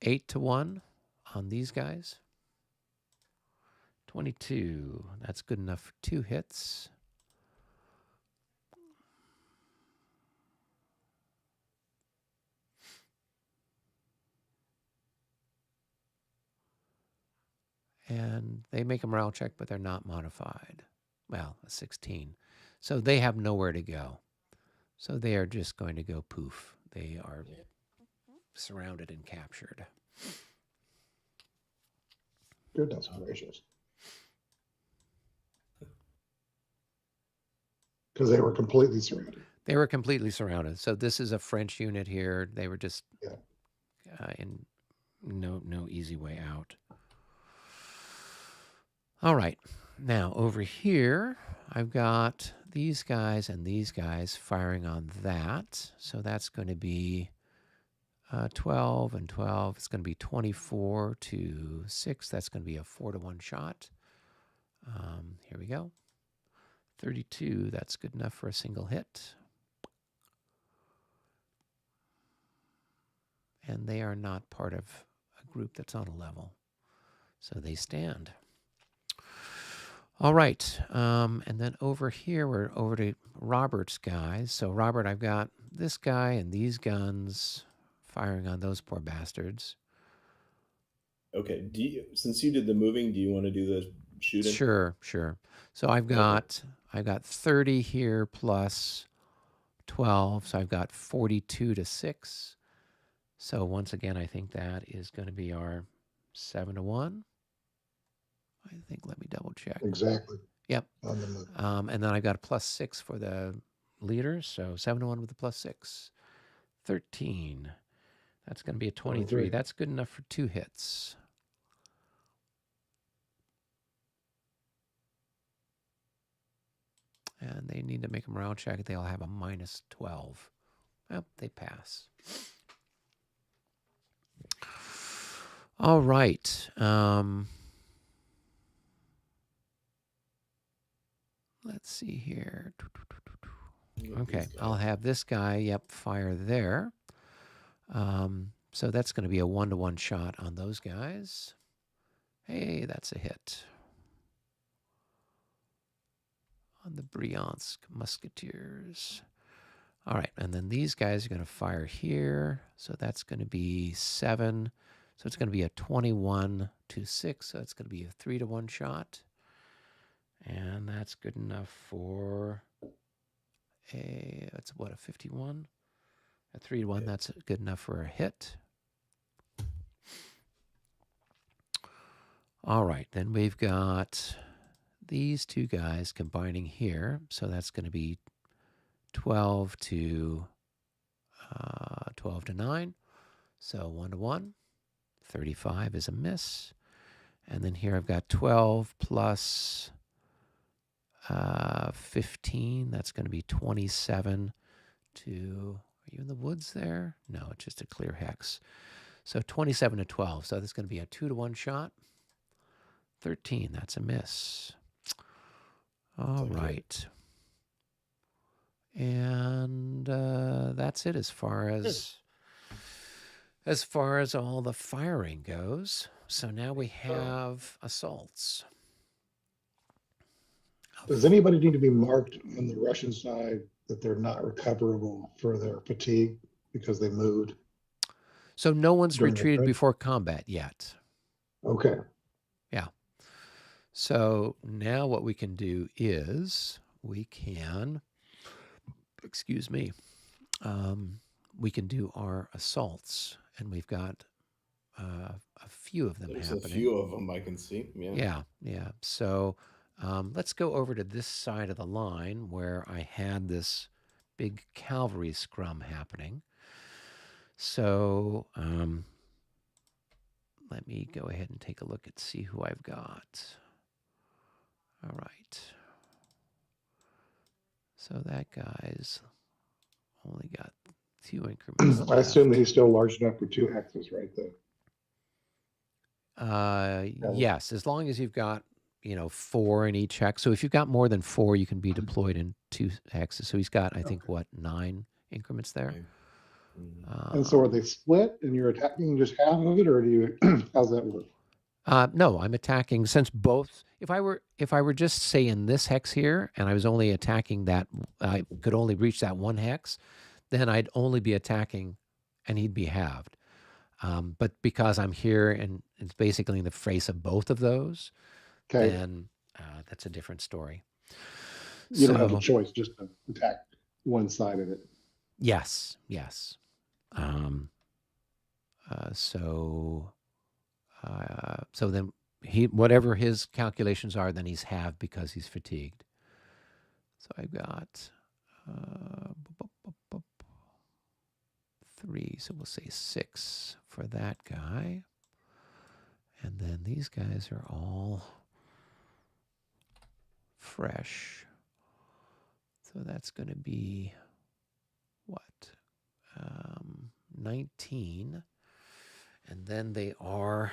8 to 1 on these guys. 22. That's good enough for 2 hits. And they make a morale check, but they're not modified. Well, a 16. So they have nowhere to go. So they are just going to go poof. They are surrounded and captured. Goodness gracious. Because they were completely surrounded. They were completely surrounded. So this is a French unit here. They were just in no easy way out. All right. Now over here, I've got these guys and these guys firing on that. So that's going to be 12 and 12. It's going to be 24 to 6. That's going to be a 4 to 1 shot. Here we go. 32. That's good enough for a single hit. And they are not part of a group that's on a level. So they stand. All right. And then over here, we're over to Robert's guys. So Robert, I've got this guy and these guns firing on those poor bastards. Okay. Since you did the moving, do you want to do the shooting? Sure. So I've got 30 here plus 12. So I've got 42 to 6. So once again, I think that is going to be our 7 to 1. I think, let me double check. Exactly. Yep. On the move. And then I've got a +6 for the leaders. So 7-1 with the +6. 13. That's going to be a 23. 23. That's good enough for 2 hits. And they need to make a morale check. They'll have a -12. Well, they pass. All right. Let's see here. Okay, I'll have this guy, yep, fire there. So that's going to be a 1-to-1 shot on those guys. Hey, that's a hit. On the Bryansk Musketeers. All right, and then these guys are going to fire here. So that's going to be 7. So it's going to be a 21-6. So it's going to be a 3-to-1 shot. And that's good enough for that's what, a 51? A 3-to-1, that's good enough for a hit. All right, then we've got these two guys combining here. So that's going to be 12 to 9. So 1-to-1. 35 is a miss. And then here I've got 12 plus 15. That's going to be 27 to... Are you in the woods there? No, it's just a clear hex. So 27 to 12. So that's going to be a 2-to-1 shot. 13. That's a miss. All right. And that's it as far as all the firing goes. So now we have assaults. Does anybody need to be marked on the Russian side that they're not recoverable for their fatigue because they moved? So no one's During the retreated trip? before combat yet. Okay. Yeah. So now what we can do is we can, excuse me, we can do our assaults, and we've got a few of them There's happening. a few of them I can see. Yeah. Yeah. So let's go over to this side of the line where I had this big cavalry scrum happening. So let me go ahead and take a look and see who I've got. All right. So that guy's only got 2 increments I assume that left. he's still large enough for 2 hexes, right? Yes, as long as you've got 4 in each hex. So if you've got more than 4, you can be deployed in 2 hexes. So he's got, I think, 9 increments there. Okay. And so are they split and you're attacking just half of it, or do you, how's that work? No, I'm attacking since both. If I were just say in this hex here, and I was only attacking that, I could only reach that 1 hex, then I'd only be attacking, and he'd be halved. But because I'm here and it's basically in the face of both of those, Okay. then that's a different story. You don't have a choice, just to attack one side of it. Yes. So then whatever his calculations are, then he's halved because he's fatigued. So I've got 3, so we'll say 6 for that guy. And then these guys are all fresh. So that's going to be what? 19. And then they are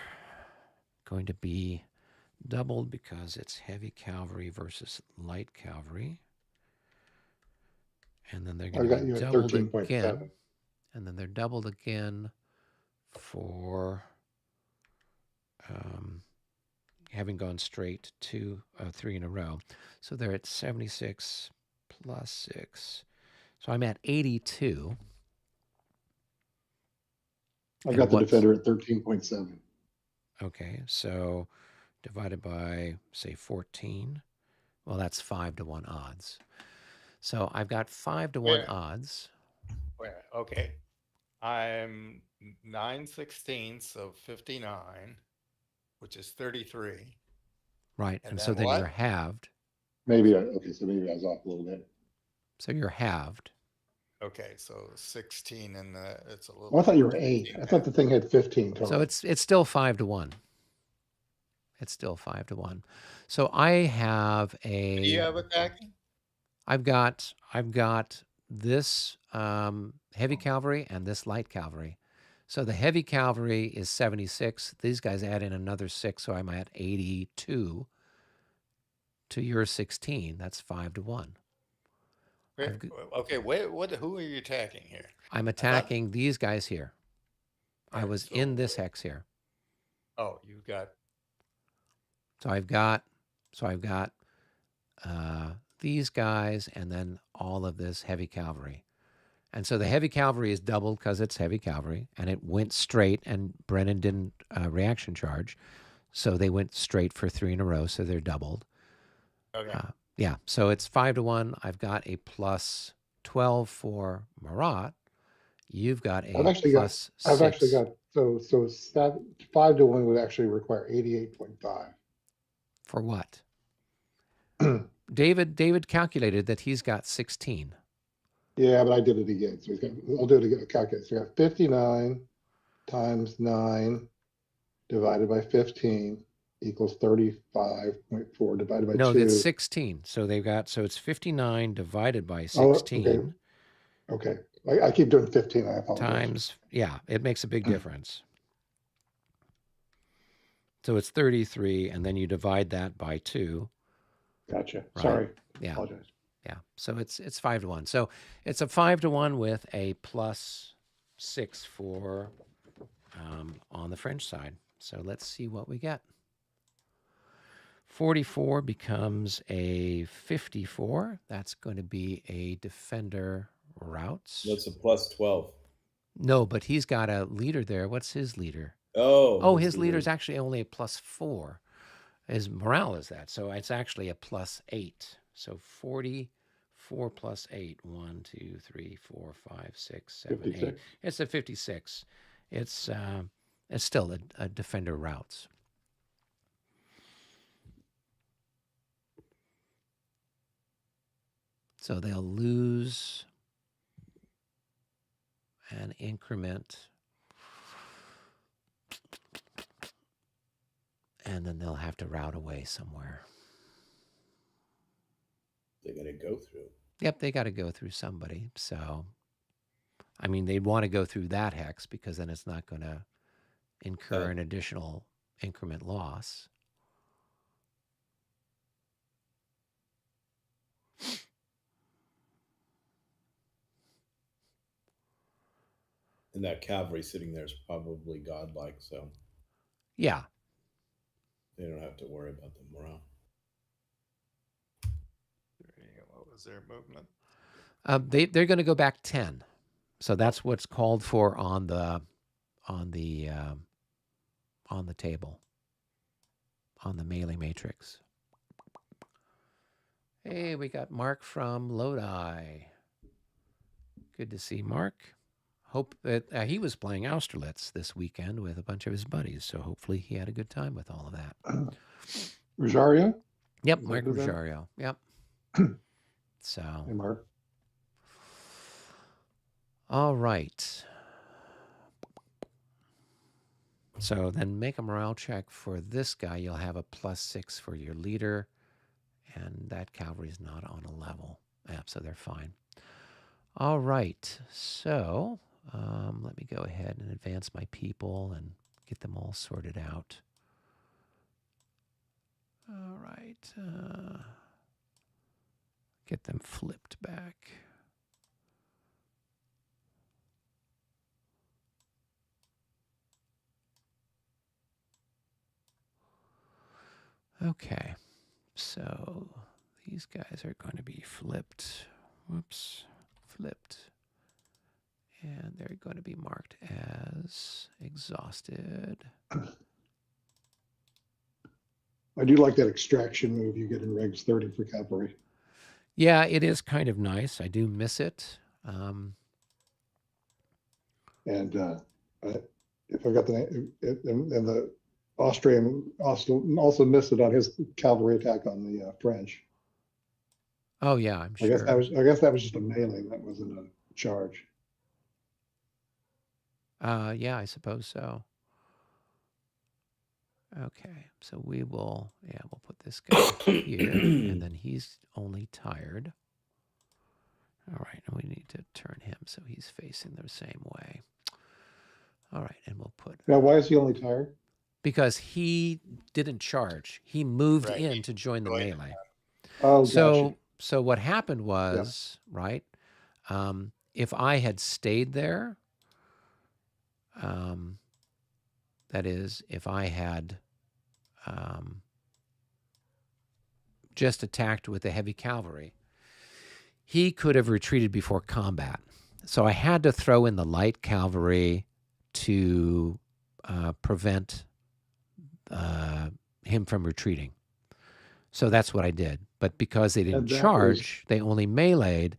going to be doubled because it's heavy cavalry versus light cavalry. And then they're going to be doubled again. And then they're doubled again for having gone straight 3 in a row. So they're at 76 plus 6. So I'm at 82. I've got the defender at 13.7. Okay, so divided by, say, 14. Well, that's 5-to-1 odds. So I've got 5-to-1 odds. Okay. I'm 9/16 of 59, which is 33. Right. And And then so then what? you're halved. Maybe, okay, so maybe I was off a little bit. So you're halved. Okay, so 16 and it's a Oh, I little thought you over were 8. 15 I thought now. the thing had 15 So total. it's still 5-1. It's still 5-1. So I have Do you a have attacking? I've got this heavy cavalry and this light cavalry. So the heavy cavalry is 76. These guys add in another 6, so I'm at 82 to your 16. That's 5-1. Where- Okay, who are you attacking here? I'm thought- attacking these guys here. I Alright, was so- in this hex here. Oh, you got, So I've got these guys and then all of this heavy cavalry. And so the heavy cavalry is doubled because it's heavy cavalry, and it went straight, and Brennan didn't reaction charge. So they went straight for 3 in a row, so they're doubled. okay. Yeah, so it's 5-1. I've got a plus 12 for Marat. You've got a I've actually got, plus I've 6. actually got, so 5-1 would actually require 88.5. For what? David calculated that he's got 16. Yeah, but I did it again. So I'll do it again. Calculate. So I got 59 times 9 divided by 15 equals 35.4 divided by No, 2. that's 16. So it's 59 divided by Oh, 16 okay. I keep doing 15. I apologize. times, yeah, it makes a big difference. So it's 33, and then you divide that by 2. Gotcha. Right. Sorry. Yeah. Apologize. Yeah. So it's 5-1. So it's a 5-1 with a plus 6 for on the French side. So let's see what we get. 44 becomes a 54. That's going to be a defender routes. That's a plus 12. No, but he's got a leader there. What's his leader? Oh. Oh, his leader's actually only a plus 4. His morale is that. So it's actually a plus 8. So 44 plus 8. 1, 2, 3, 4, 5, 6, 7, 8. 56. It's a 56. It's still a defender routes. So they'll lose an increment, and then they'll have to route away somewhere. They're going to go through. Yep, they got to go through somebody. So, I mean, they'd want to go through that hex because then it's not going to incur an additional increment loss. And that cavalry sitting there is probably godlike, so Yeah. they don't have to worry about the morale. What was their movement? They're going to go back 10. So that's what's called for on the table, on the melee matrix. Hey, we got Mark from Lodi. Good to see Mark. Hope that he was playing Austerlitz this weekend with a bunch of his buddies, so hopefully he had a good time with all of that. Rosario? Yep, Is that Mark who that- Rosario. Yep. So, Hey, Mark. all right. So then make a morale check for this guy. You'll have a plus 6 for your leader, and that cavalry's not on a level. Yeah, so they're fine. All right. So let me go ahead and advance my people and get them all sorted out. All right. Get them flipped back. Okay. So these guys are going to be flipped. Whoops. Flipped. And they're going to be marked as exhausted. I do like that extraction move you get in Regs 30 for cavalry. Yeah, it is kind of nice. I do miss it. And if I got the Austrian also missed it on his cavalry attack on the French. Oh yeah, I'm I guess sure. that was just a melee. That wasn't a charge. Yeah, I suppose so. Okay, so we'll put this guy here, and then he's only tired. All right, and we need to turn him so he's facing the same way. All right, and we'll put... Now, why is he only tired? Because he didn't charge. He moved Right. in to join the Joined melee. Oh, So gotcha. what happened was, right, if I had stayed there, that is, if I had just attacked with the heavy cavalry, he could have retreated before combat. So I had to throw in the light cavalry to prevent him from retreating. So that's what I did. But because they didn't And that charge, they only meleeed,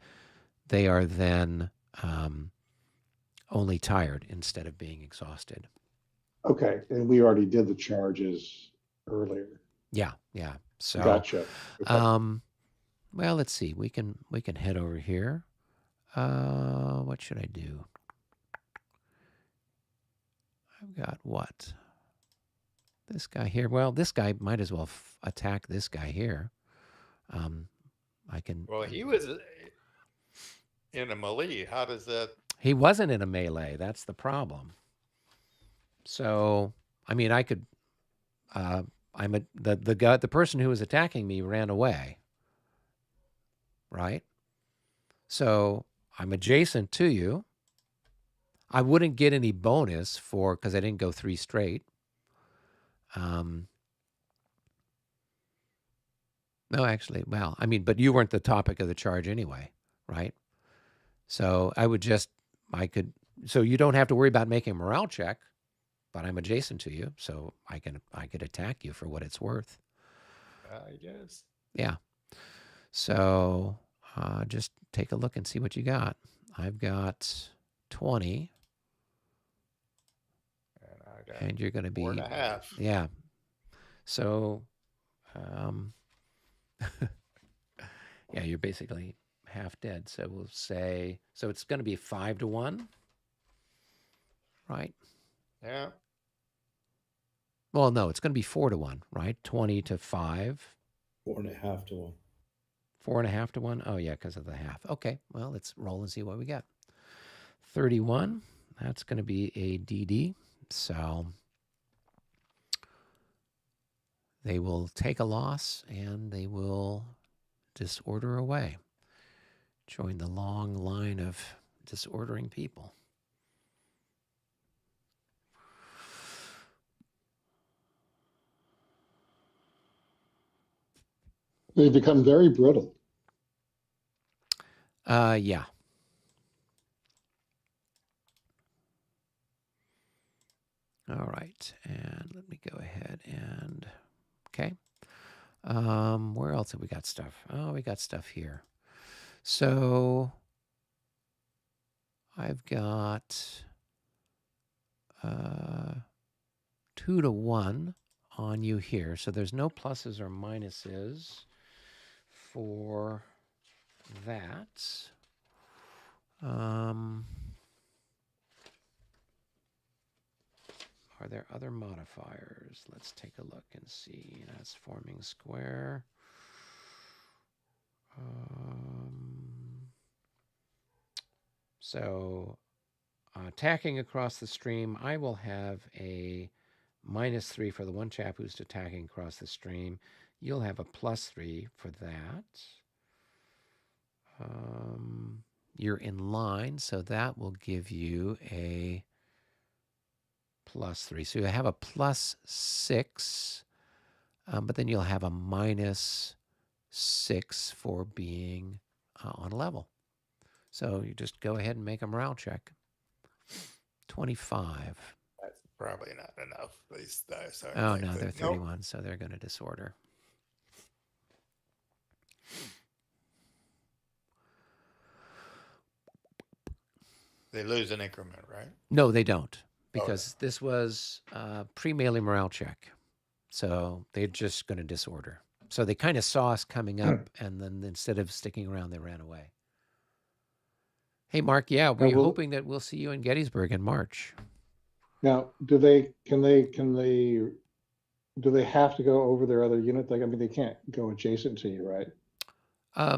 they are then only tired instead of being exhausted. Okay, and we already did the charges earlier. Yeah. So Gotcha. Okay. well, let's see. We can head over here. What should I do? I've got what? This guy here. Well, this guy might as well attack this guy here. I can... Well, he was in a melee. How does that? He wasn't in a melee. That's the problem. So, I mean, I could... the person who was attacking me ran away. Right? So, I'm adjacent to you. I wouldn't get any bonus because I didn't go 3 straight. No, actually, well, I mean, but you weren't the topic of the charge anyway, right? So so you don't have to worry about making a morale check, but I'm adjacent to you, so I could attack you for what it's worth. I guess. Yeah. So just take a look and see what you got. I've got 20. And I got And you're going to be 4.5. Yeah. So, yeah, you're basically half dead. So we'll say, so it's going to be 5-1, right? Yeah. Well, no, it's going to be 4-1, right? 20 to 5. 4.5 to 1. 4.5 to 1. Oh yeah, because of the half. Okay, well, let's roll and see what we got. 31. That's going to be a DD. So they will take a loss and they will disorder away. Join the long line of disordering people. They become very brittle. Yeah. All right, and let me go ahead and, okay. Where else have we got stuff? Oh, we got stuff here. So I've got 2-1 on you here. So there's no pluses or minuses for that. Are there other modifiers? Let's take a look and see. That's forming square. So attacking across the stream, I will have a -3 for the one chap who's attacking across the stream. You'll have a +3 for that. You're in line, so that will give you a +3. So you have a +6, but then you'll have a -6 for being on level. So you just go ahead and make a morale check. 25. That's probably not enough. These dice are. Oh, like no, the- they're Nope. 31, so they're going to disorder. They lose an increment, right? No, they don't. because this was pre-melee morale check. So they're just going to disorder. So they kind of saw us coming up, and then instead of sticking around, they ran away. Hey, Mark, yeah, we're hoping that we'll see you in Gettysburg in March. Now, do they have to go over their other unit? Like, I mean, they can't go adjacent to you, right?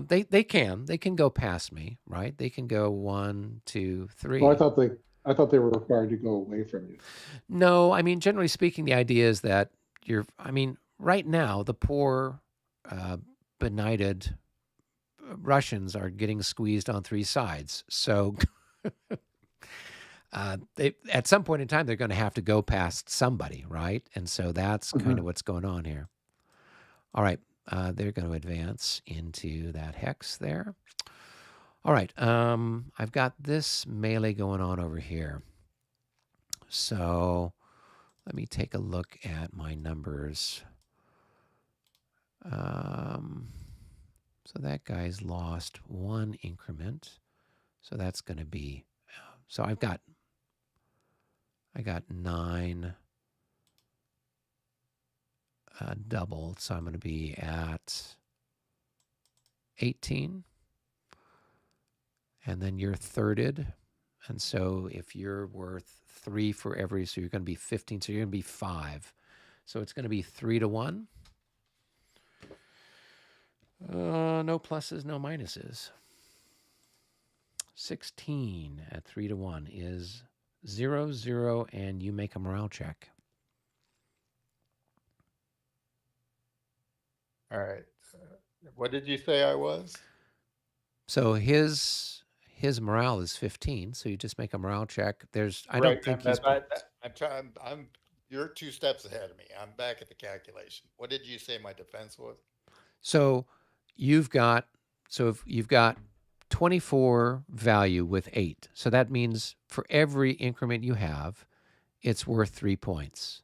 They can go past me, right? They can go 1, 2, 3. Well, I thought they were required to go away from you. No, I mean, generally speaking, the idea is that right now, the poor, benighted Russians are getting squeezed on 3 sides. So they, at some point in time, they're going to have to go past somebody, right? And so that's kind of what's going on here. All right. They're going to advance into that hex there. All right. I've got this melee going on over here. So let me take a look at my numbers. So that guy's lost 1 increment. So that's going to be, so I got 9 doubled. So I'm going to be at 18. And then you're thirded. And so if you're worth 3 for every, so you're going to be 15. So you're going to be 5. So it's going to be 3 to 1. No pluses, no minuses. 16 at 3 to 1 is 0, 0, and you make a morale check. All right. What did you say I was? So his morale is 15. So you just make a morale check. I don't think he's. You're 2 steps ahead of me. I'm back at the calculation. What did you say my defense was? So you've got 24 value with 8. So that means for every increment you have, it's worth 3 points.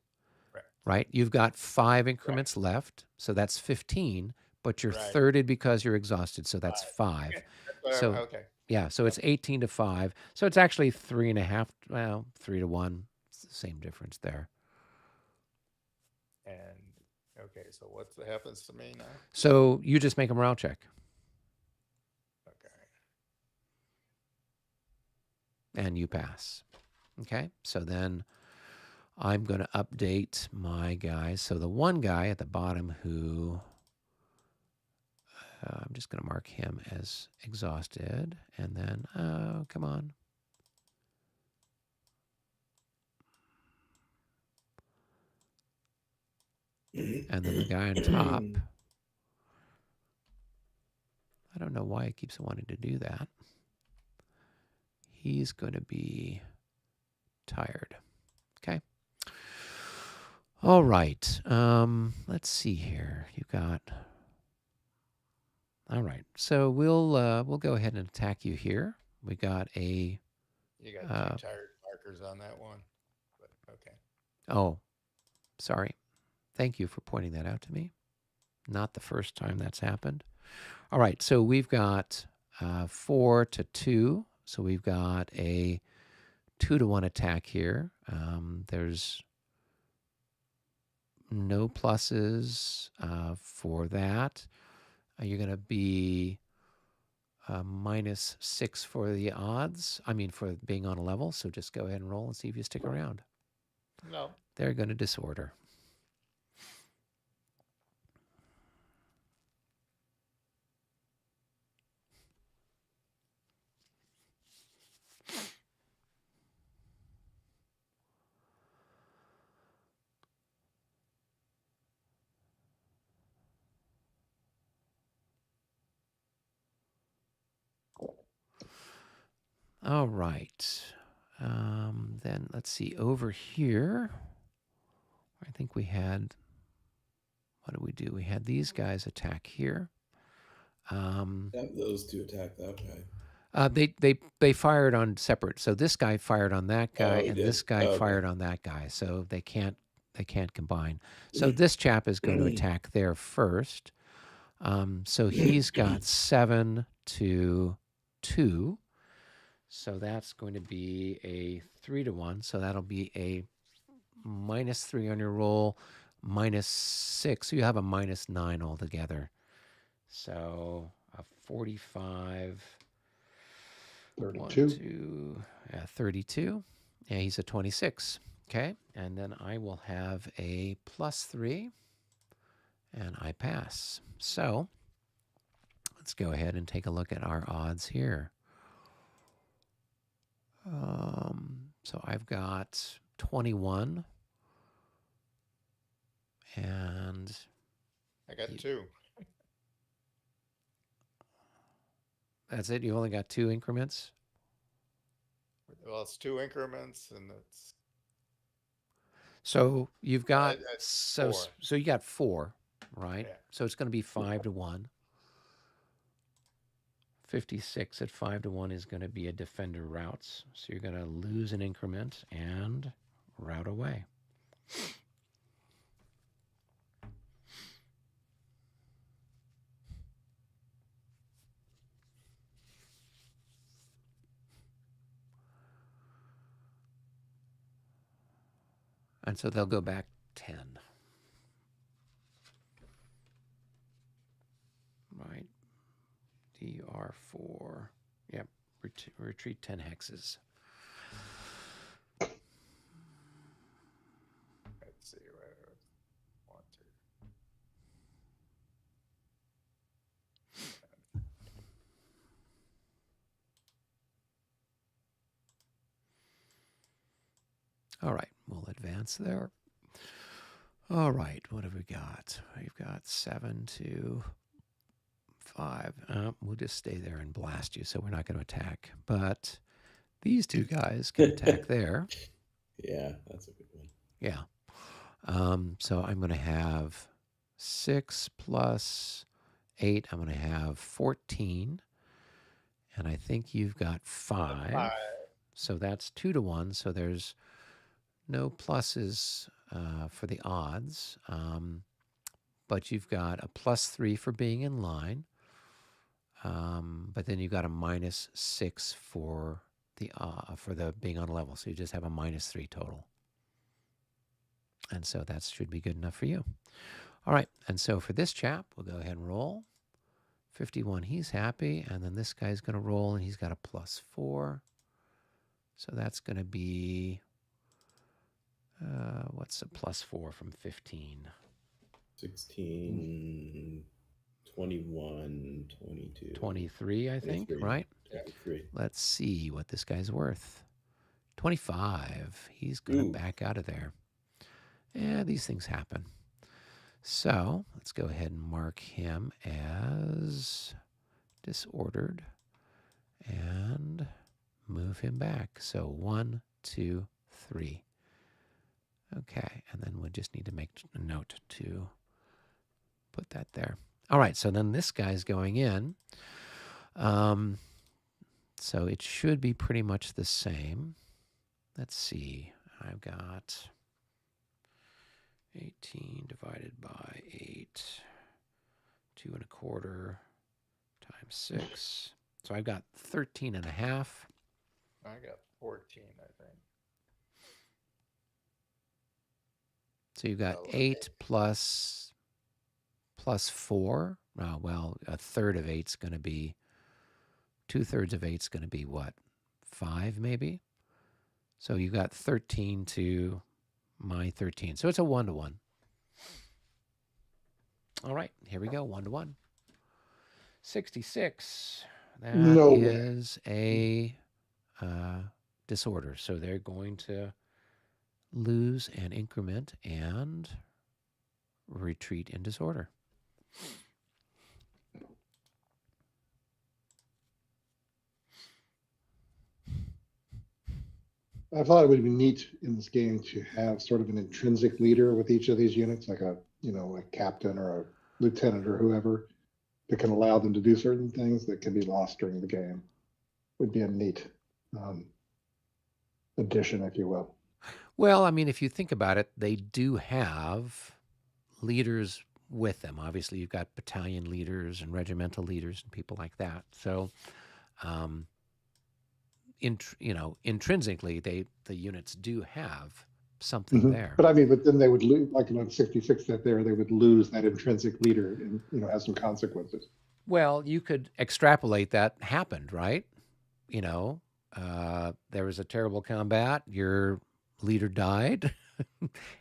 Right? You've got 5 increments left, so that's 15, but you're thirded because you're exhausted, so that's 5. Okay. So yeah, so it's 18 to 5. So it's actually 3.5, well, 3 to 1. It's the same difference there. And okay, so what happens to me now? So you just make a morale check. Okay. And you pass. Okay, so then I'm going to update my guys. So the one guy at the bottom who, I'm just going to mark him as exhausted. And then, oh, come on. And then the guy on top, I don't know why he keeps wanting to do that. He's going to be tired. Okay. All right. Let's see here. You got. All right. So we'll go ahead and attack you here. We got a. You got 2 tired markers on that one. But okay. Oh, sorry. Thank you for pointing that out to me. Not the first time that's happened. All right. So we've got 4 to 2. So we've got a 2 to 1 attack here. There's no pluses for that. You're going to be -6 for the odds. I mean, for being on a level. So just go ahead and roll and see if you stick around. No. They're going to disorder. All right. Then let's see over here. I think we had, what did we do? We had these guys attack here. Those 2 attack that guy. They fired on separate. So this guy fired on that guy, and did? this guy fired on that guy. So they can't combine. So this chap is going to attack there first. So he's got 7 to 2. So that's going to be a 3-1. So that'll be a -3 on your roll, -6. So you have a -9 altogether. So a 45. 1, 32. 2, 32. And he's a 26. Okay. And then I will have a +3. And I pass. So let's go ahead and take a look at our odds here. So I've got 21. And I got 2. that's it? You only got 2 increments? Well, it's 2 increments, and it's So you've got, that's 4. so you got 4, right? Yeah. So it's going to be 5-1. 56 at 5-1 is going to be a defender routes. So you're going to lose an increment and route away. And so they'll go back 10. Right. DR4. Yep. Retreat 10 hexes. Let's see. 1, 2. All right. We'll advance there. All right. What have we got? We've got 7 to 5. We'll just stay there and blast you, so we're not going to attack. But these 2 guys can attack there. Yeah, that's a good one. Yeah. So I'm going to have 6 plus 8. I'm going to have 14. And I think you've got 5. 5. So that's 2-1. So there's no pluses for the odds. But you've got a +3 for being in line. But then you've got a -6 for the being on level. So you just have a -3 total. And so that should be good enough for you. All right. And so for this chap, we'll go ahead and roll. 51, he's happy. And then this guy's going to roll, and he's got a +4. So that's going to be, what's a +4 from 15? 16, 21, 22. 23, I think, 23. right? 23. Let's see what this guy's worth. 25. He's going to back out of there. Yeah, these things happen. So let's go ahead and mark him as disordered and move him back. So 1, 2, 3. Okay, and then we just need to make a note to put that there. All right, so then this guy's going in. So it should be pretty much the same. Let's see. I've got 18 divided by 8, 2 1/4 times 6. So I've got 13 1/2. I got 14, I think. So you've got 8 plus 4. Well, a third of 8's going to be, 2/3 of 8's going to be what? 5 maybe? So you got 13 to my 13. So it's a 1-1. All right, here we go. 1-1. 66. That is a disorder. So they're going to lose an increment and retreat in disorder. I thought it would be neat in this game to have sort of an intrinsic leader with each of these units, like a captain or a lieutenant or whoever, that can allow them to do certain things that can be lost during the game. Would be a neat addition, if you will. Well, I mean, if you think about it, they do have leaders with them. Obviously, you've got battalion leaders and regimental leaders and people like that. So intrinsically, the units do have something there. But I mean, but then they would lose, like on 66 that there, they would lose that intrinsic leader and, has some consequences. Well, you could extrapolate that happened, right? There was a terrible combat. Your leader died.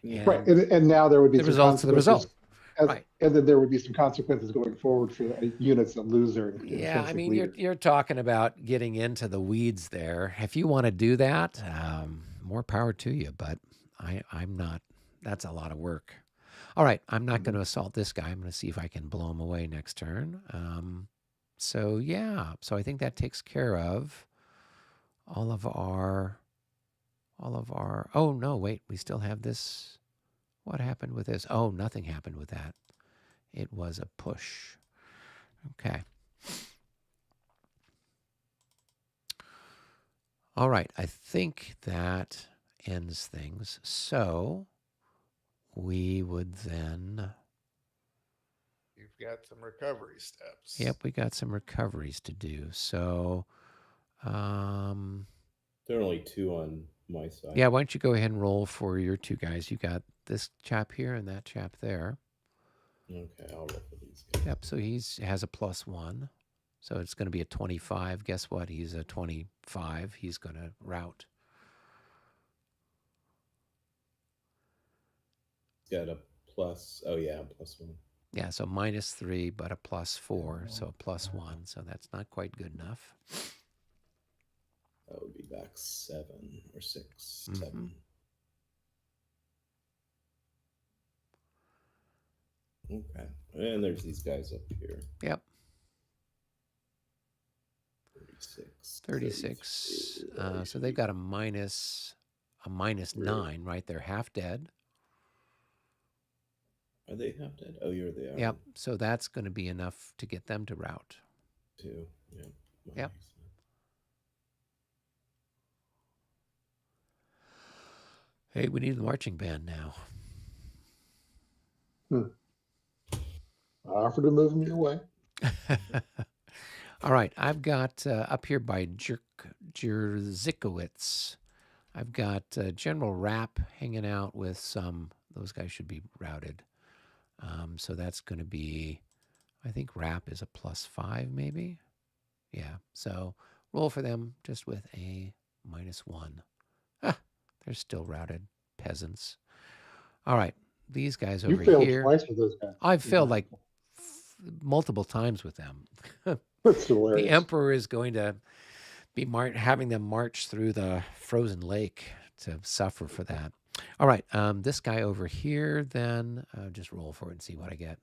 Right. And now there would be the some results of the result. Right. And then there would be some consequences going forward for units that lose their Yeah, I mean, leader. you're talking about getting into the weeds there. If you want to do that, more power to you. But I'm not. That's a lot of work. All right, I'm not going to assault this guy. I'm going to see if I can blow him away next turn. So I think that takes care of all of our. Oh no, wait, we still have this. What happened with this? Oh, nothing happened with that. It was a push. Okay. All right, I think that ends things. So we would then... You've got some recovery steps. Yep, we got some recoveries to do. So... there are only 2 on my side. Yeah, why don't you go ahead and roll for your 2 guys. You got this chap here and that chap there. Okay, I'll roll for these guys. Yep, so he has a +1. So it's going to be a 25. Guess what? He's a 25. He's going to rout. Got a plus. Oh yeah, +1. Yeah, so -3, but a +4, so a +1. So that's not quite good enough. That would be back 7 or 6, Mhm. 7. Okay, and there's these guys up here. Yep. 36. 36. So they've got a -9, right? They're half dead. Are they half dead? Oh, they are. Yep. So that's going to be enough to get them to rout. 2. Yeah. Yep. Hey, we need the marching band now. I offered to move them your way. All right, I've got up here by Jerzikowitz, I've got General Rapp hanging out with some, those guys should be routed. So that's going to be, I think Rapp is a +5 maybe. Yeah, so roll for them just with a -1. Ah, they're still routed, peasants. All right, these guys over You failed here. twice with those guys. I've failed like multiple times with them. That's hilarious. The emperor is going to be having them march through the frozen lake to suffer for that. All right, this guy over here, then just roll for it and see what I get.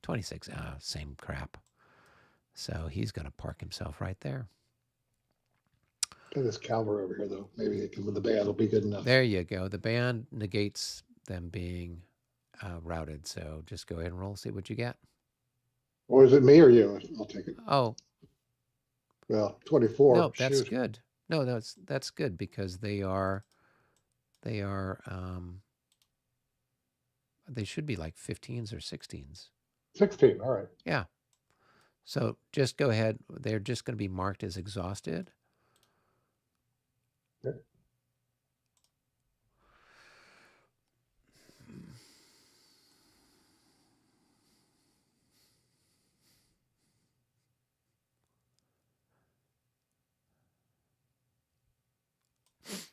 26, same crap. So he's going to park himself right there. Get this cavalry over here, though. Maybe the band will be good enough. There you go. The band negates them being routed. So just go ahead and roll, see what you get. Or is it me or you? I'll take it. Oh. Well, 24. No, that's Shoot. good. No, that's good because they should be like 15s or 16s. 16, all right. Yeah. So just go ahead. They're just going to be marked as exhausted. Okay.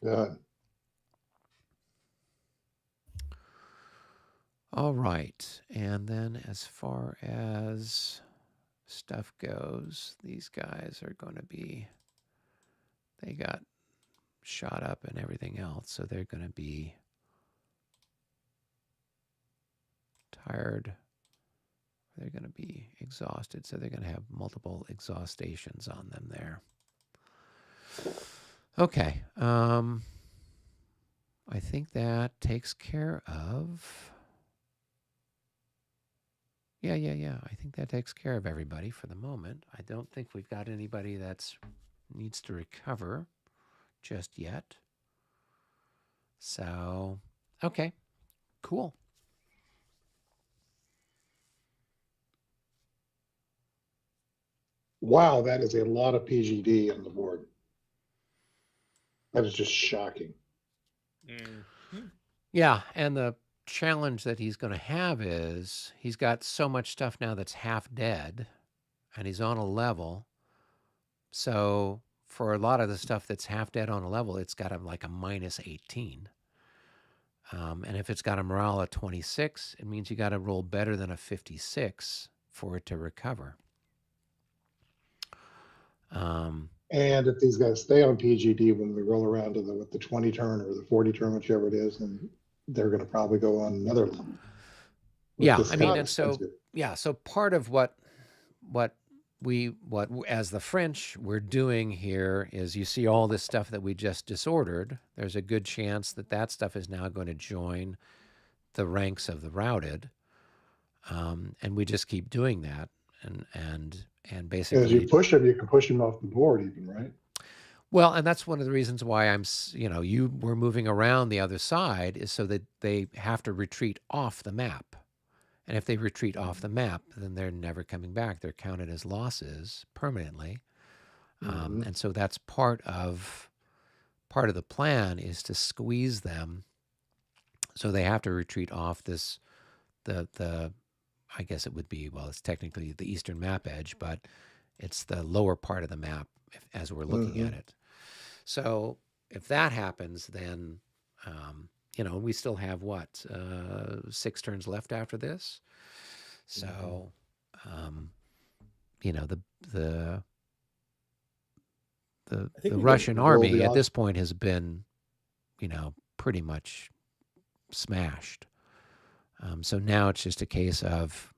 Done. All right. And then as far as stuff goes, these guys are going to be, they got shot up and everything else. So they're going to be tired. They're going to be exhausted. So they're going to have multiple exhaustations on them there. Okay. I think that takes care of... Yeah. I think that takes care of everybody for the moment. I don't think we've got anybody that needs to recover just yet. So, okay, cool. Wow, that is a lot of PGD on the board. That is just shocking. Yeah, and the challenge that he's going to have is he's got so much stuff now that's half dead, and he's on a level. So for a lot of the stuff that's half dead on a level, it's got him like a -18. And if it's got a morale of 26, it means you got to roll better than a 56 for it to recover. And if these guys stay on PGD when we roll around to the 20 turn or the 40 turn, whichever it is, then they're going to probably go on another level. Yeah, I mean, and so so part of what as the French we're doing here is, you see all this stuff that we just disordered. There's a good chance that that stuff is now going to join the ranks of the routed, and we just keep doing that, and basically, as you push them, you can push them off the board, even, right? Well, and that's one of the reasons why you were moving around the other side, is so that they have to retreat off the map. And if they retreat off the map, then they're never coming back. They're counted as losses permanently. And so that's part of the plan, is to squeeze them. So they have to retreat off this, I guess it would be, well, it's technically the eastern map edge, but it's the lower part of the map as we're looking at it. So if that happens, then, we still have 6 turns left after this. So, the Russian army at this point has been, pretty much smashed. So now it's just a case of,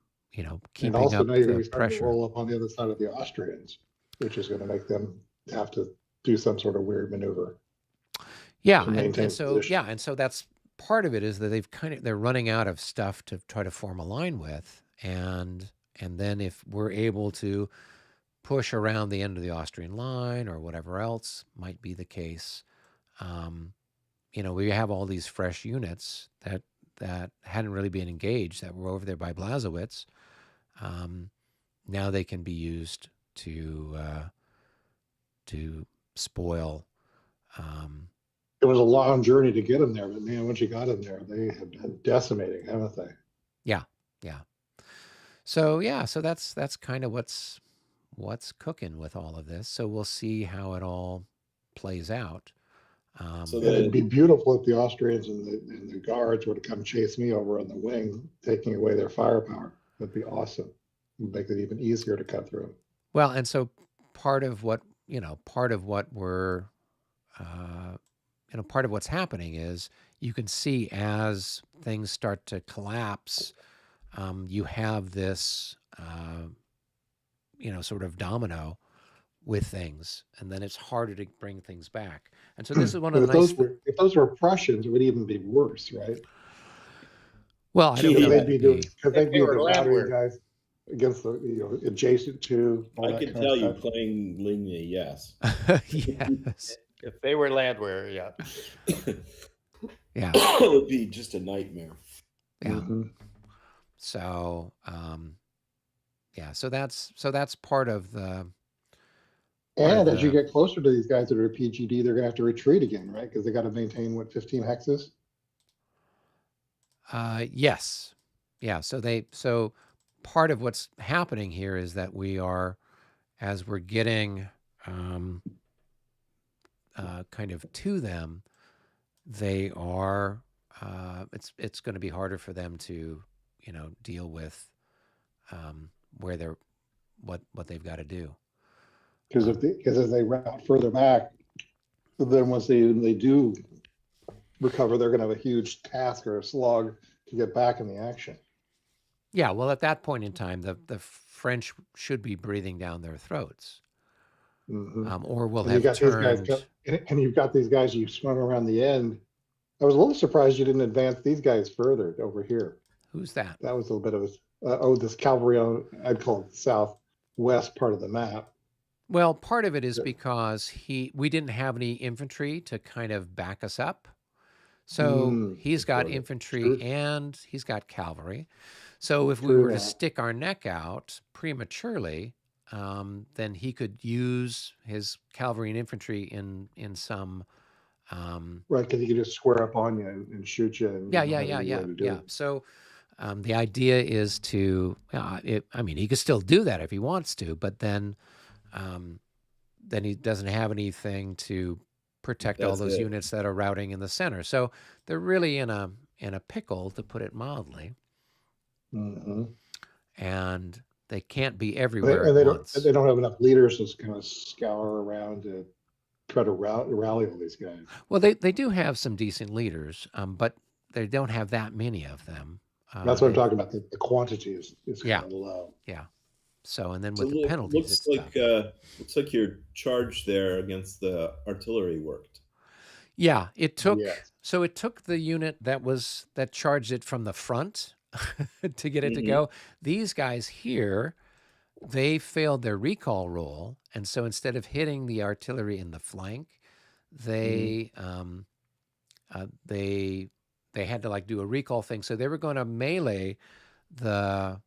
keeping also up now you're the going to start to pressure. roll up on the other side of the Austrians, which is going to make them have to do some sort of weird maneuver. Yeah, and so that's part of it, is that they're running out of stuff to try to form a line with, and then if we're able to push around the end of the Austrian line or whatever else might be the case, we have all these fresh units that hadn't really been engaged, that were over there by Blasowitz. Now they can be used to spoil. It was a long journey to get them there, but man, once you got them there, they have been decimating, haven't they? Yeah. So that's kind of what's cooking with all of this. So we'll see how it all plays out. So it'd be beautiful if the Austrians and the guards were to come chase me over on the wing, taking away their firepower. That'd be awesome. It'd make it even easier to cut through. Well, and so part of what we're part of what's happening is, you can see as things start to collapse, you have this, sort of domino with things, and then it's harder to bring things back. And so this is one of the nice. If those were Prussians, it would even be worse, right? Well, I don't know. Because they'd be the battery guys against the adjacent to. I can tell you, playing Ligny, yes. Yes. If they were landwehr, yeah. Yeah. It would be just a nightmare. Yeah. So, so that's part of the. And as you get closer to these guys that are PGD, they're going to have to retreat again, right? Because they got to maintain 15 hexes. Yes. Yeah. So part of what's happening here is that we are, as we're getting kind of to them, they are. It's going to be harder for them to, deal with where they're what they've got to do. Because as they route further back, then once they do recover, they're going to have a huge task or a slog to get back in the action. Yeah, well, at that point in time, the French should be breathing down their throats, or will have turned. And you've got these guys you swung around the end. I was a little surprised you didn't advance these guys further over here. Who's that? That was a little bit of this cavalry on, I'd call it the southwest part of the map. Well, part of it is because we didn't have any infantry to kind of back us up. So he's got infantry and he's got cavalry. So if we were to stick our neck out prematurely, then he could use his cavalry and infantry in some Right, because he can just square up on you and shoot you, and you Yeah, don't yeah, have yeah, any yeah, way to do yeah. it. So the idea is to, I mean, he could still do that if he wants to, but um, then he doesn't have anything to protect all That's those it. units that are routing in the center. So they're really in a pickle, to put it mildly, Mhm. and they can't be everywhere And at they once. don't have enough leaders to kind of scour around to try to rally all these guys. Well, they do have some decent leaders, but they don't have that many of them. That's what I'm They talking about. The quantity is Yeah, kind of low. yeah. So and then So with the penalties, it's tough. looks like your charge there against the artillery worked. Yeah, it took Yes. the unit that charged it from the front to get it to Mhm. go. These guys here, they failed their recall roll, and so instead of hitting the artillery in the flank, they they had to like do a recall thing. So they were going to melee the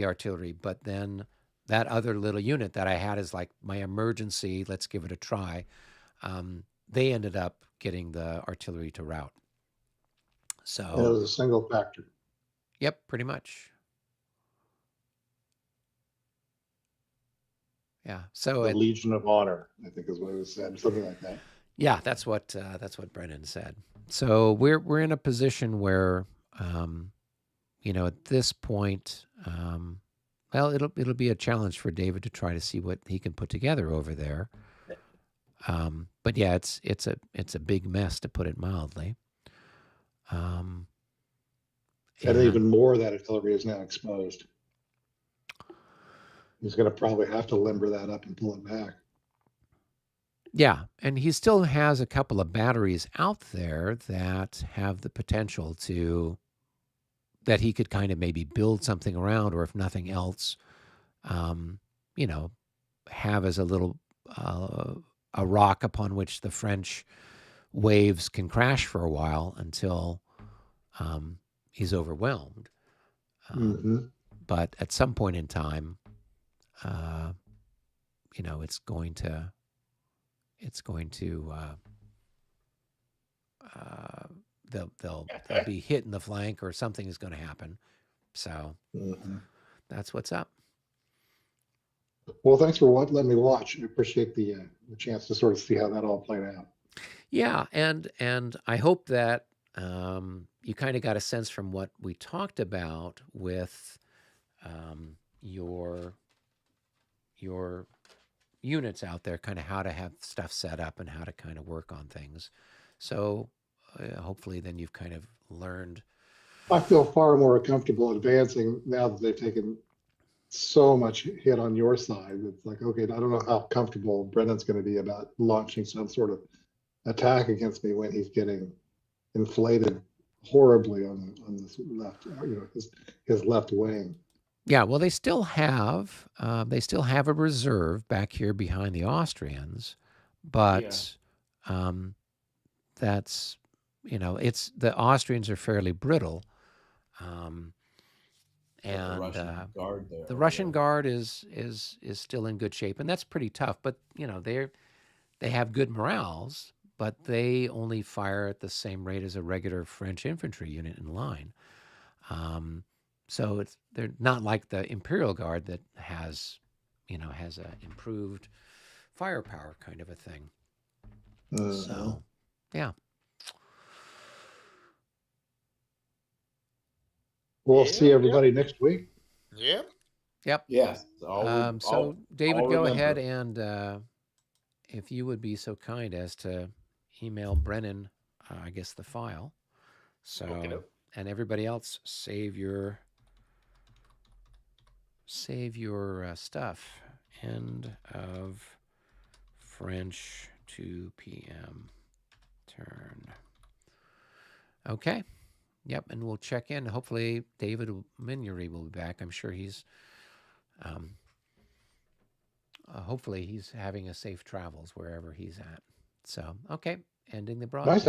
artillery, but then that other little unit that I had as like my emergency, let's give it a try. They ended up getting the artillery to rout. And it So, was a single factor. yep, pretty much. Yeah. So The Legion of Honor, I think is what it was said, something like that. yeah, that's what Brennan said. So we're in a position where, at this point, well, it'll be a challenge for David to try to see what he can put together over there. But yeah, it's a big mess, to put it mildly. And even more of that artillery is now exposed. He's going to probably have to limber that up and pull it back. Yeah, and he still has a couple of batteries out there that have the potential that he could kind of maybe build something around, or if nothing else, have as a little a rock upon which the French waves can crash for a while until he's overwhelmed. But at some point in time, they'll be hit in the flank, or something is going to happen. So that's what's up. Well, thanks for letting me watch. I appreciate the chance to sort of see how that all played out. Yeah, and I hope that you kind of got a sense from what we talked about with your units out there, kind of how to have stuff set up and how to kind of work on things. So hopefully then you've kind of learned. I feel far more comfortable advancing now that they've taken so much hit on your side. It's like, okay, I don't know how comfortable Brennan's going to be about launching some sort of attack against me when he's getting inflated horribly on this left, his left wing. Yeah, well, they still have a reserve back here behind the Austrians, but that's it's the Austrians are fairly brittle, and the Russian guard there. The Russian guard is still in good shape, and that's pretty tough. But they have good morales, but they only fire at the same rate as a regular French infantry unit in line. So they're not like the Imperial Guard that has a improved firepower kind of a thing. So, yeah. We'll see everybody next week. Yep. Yes. So David, go ahead and if you would be so kind as to email Brennan, I guess, the file. So, and everybody else, save your stuff. End of French 2 p.m. turn. Okay. Yep, and we'll check in. Hopefully David Minyuri will be back. I'm sure he's hopefully he's having a safe travels wherever he's at. So, okay, ending the broadcast.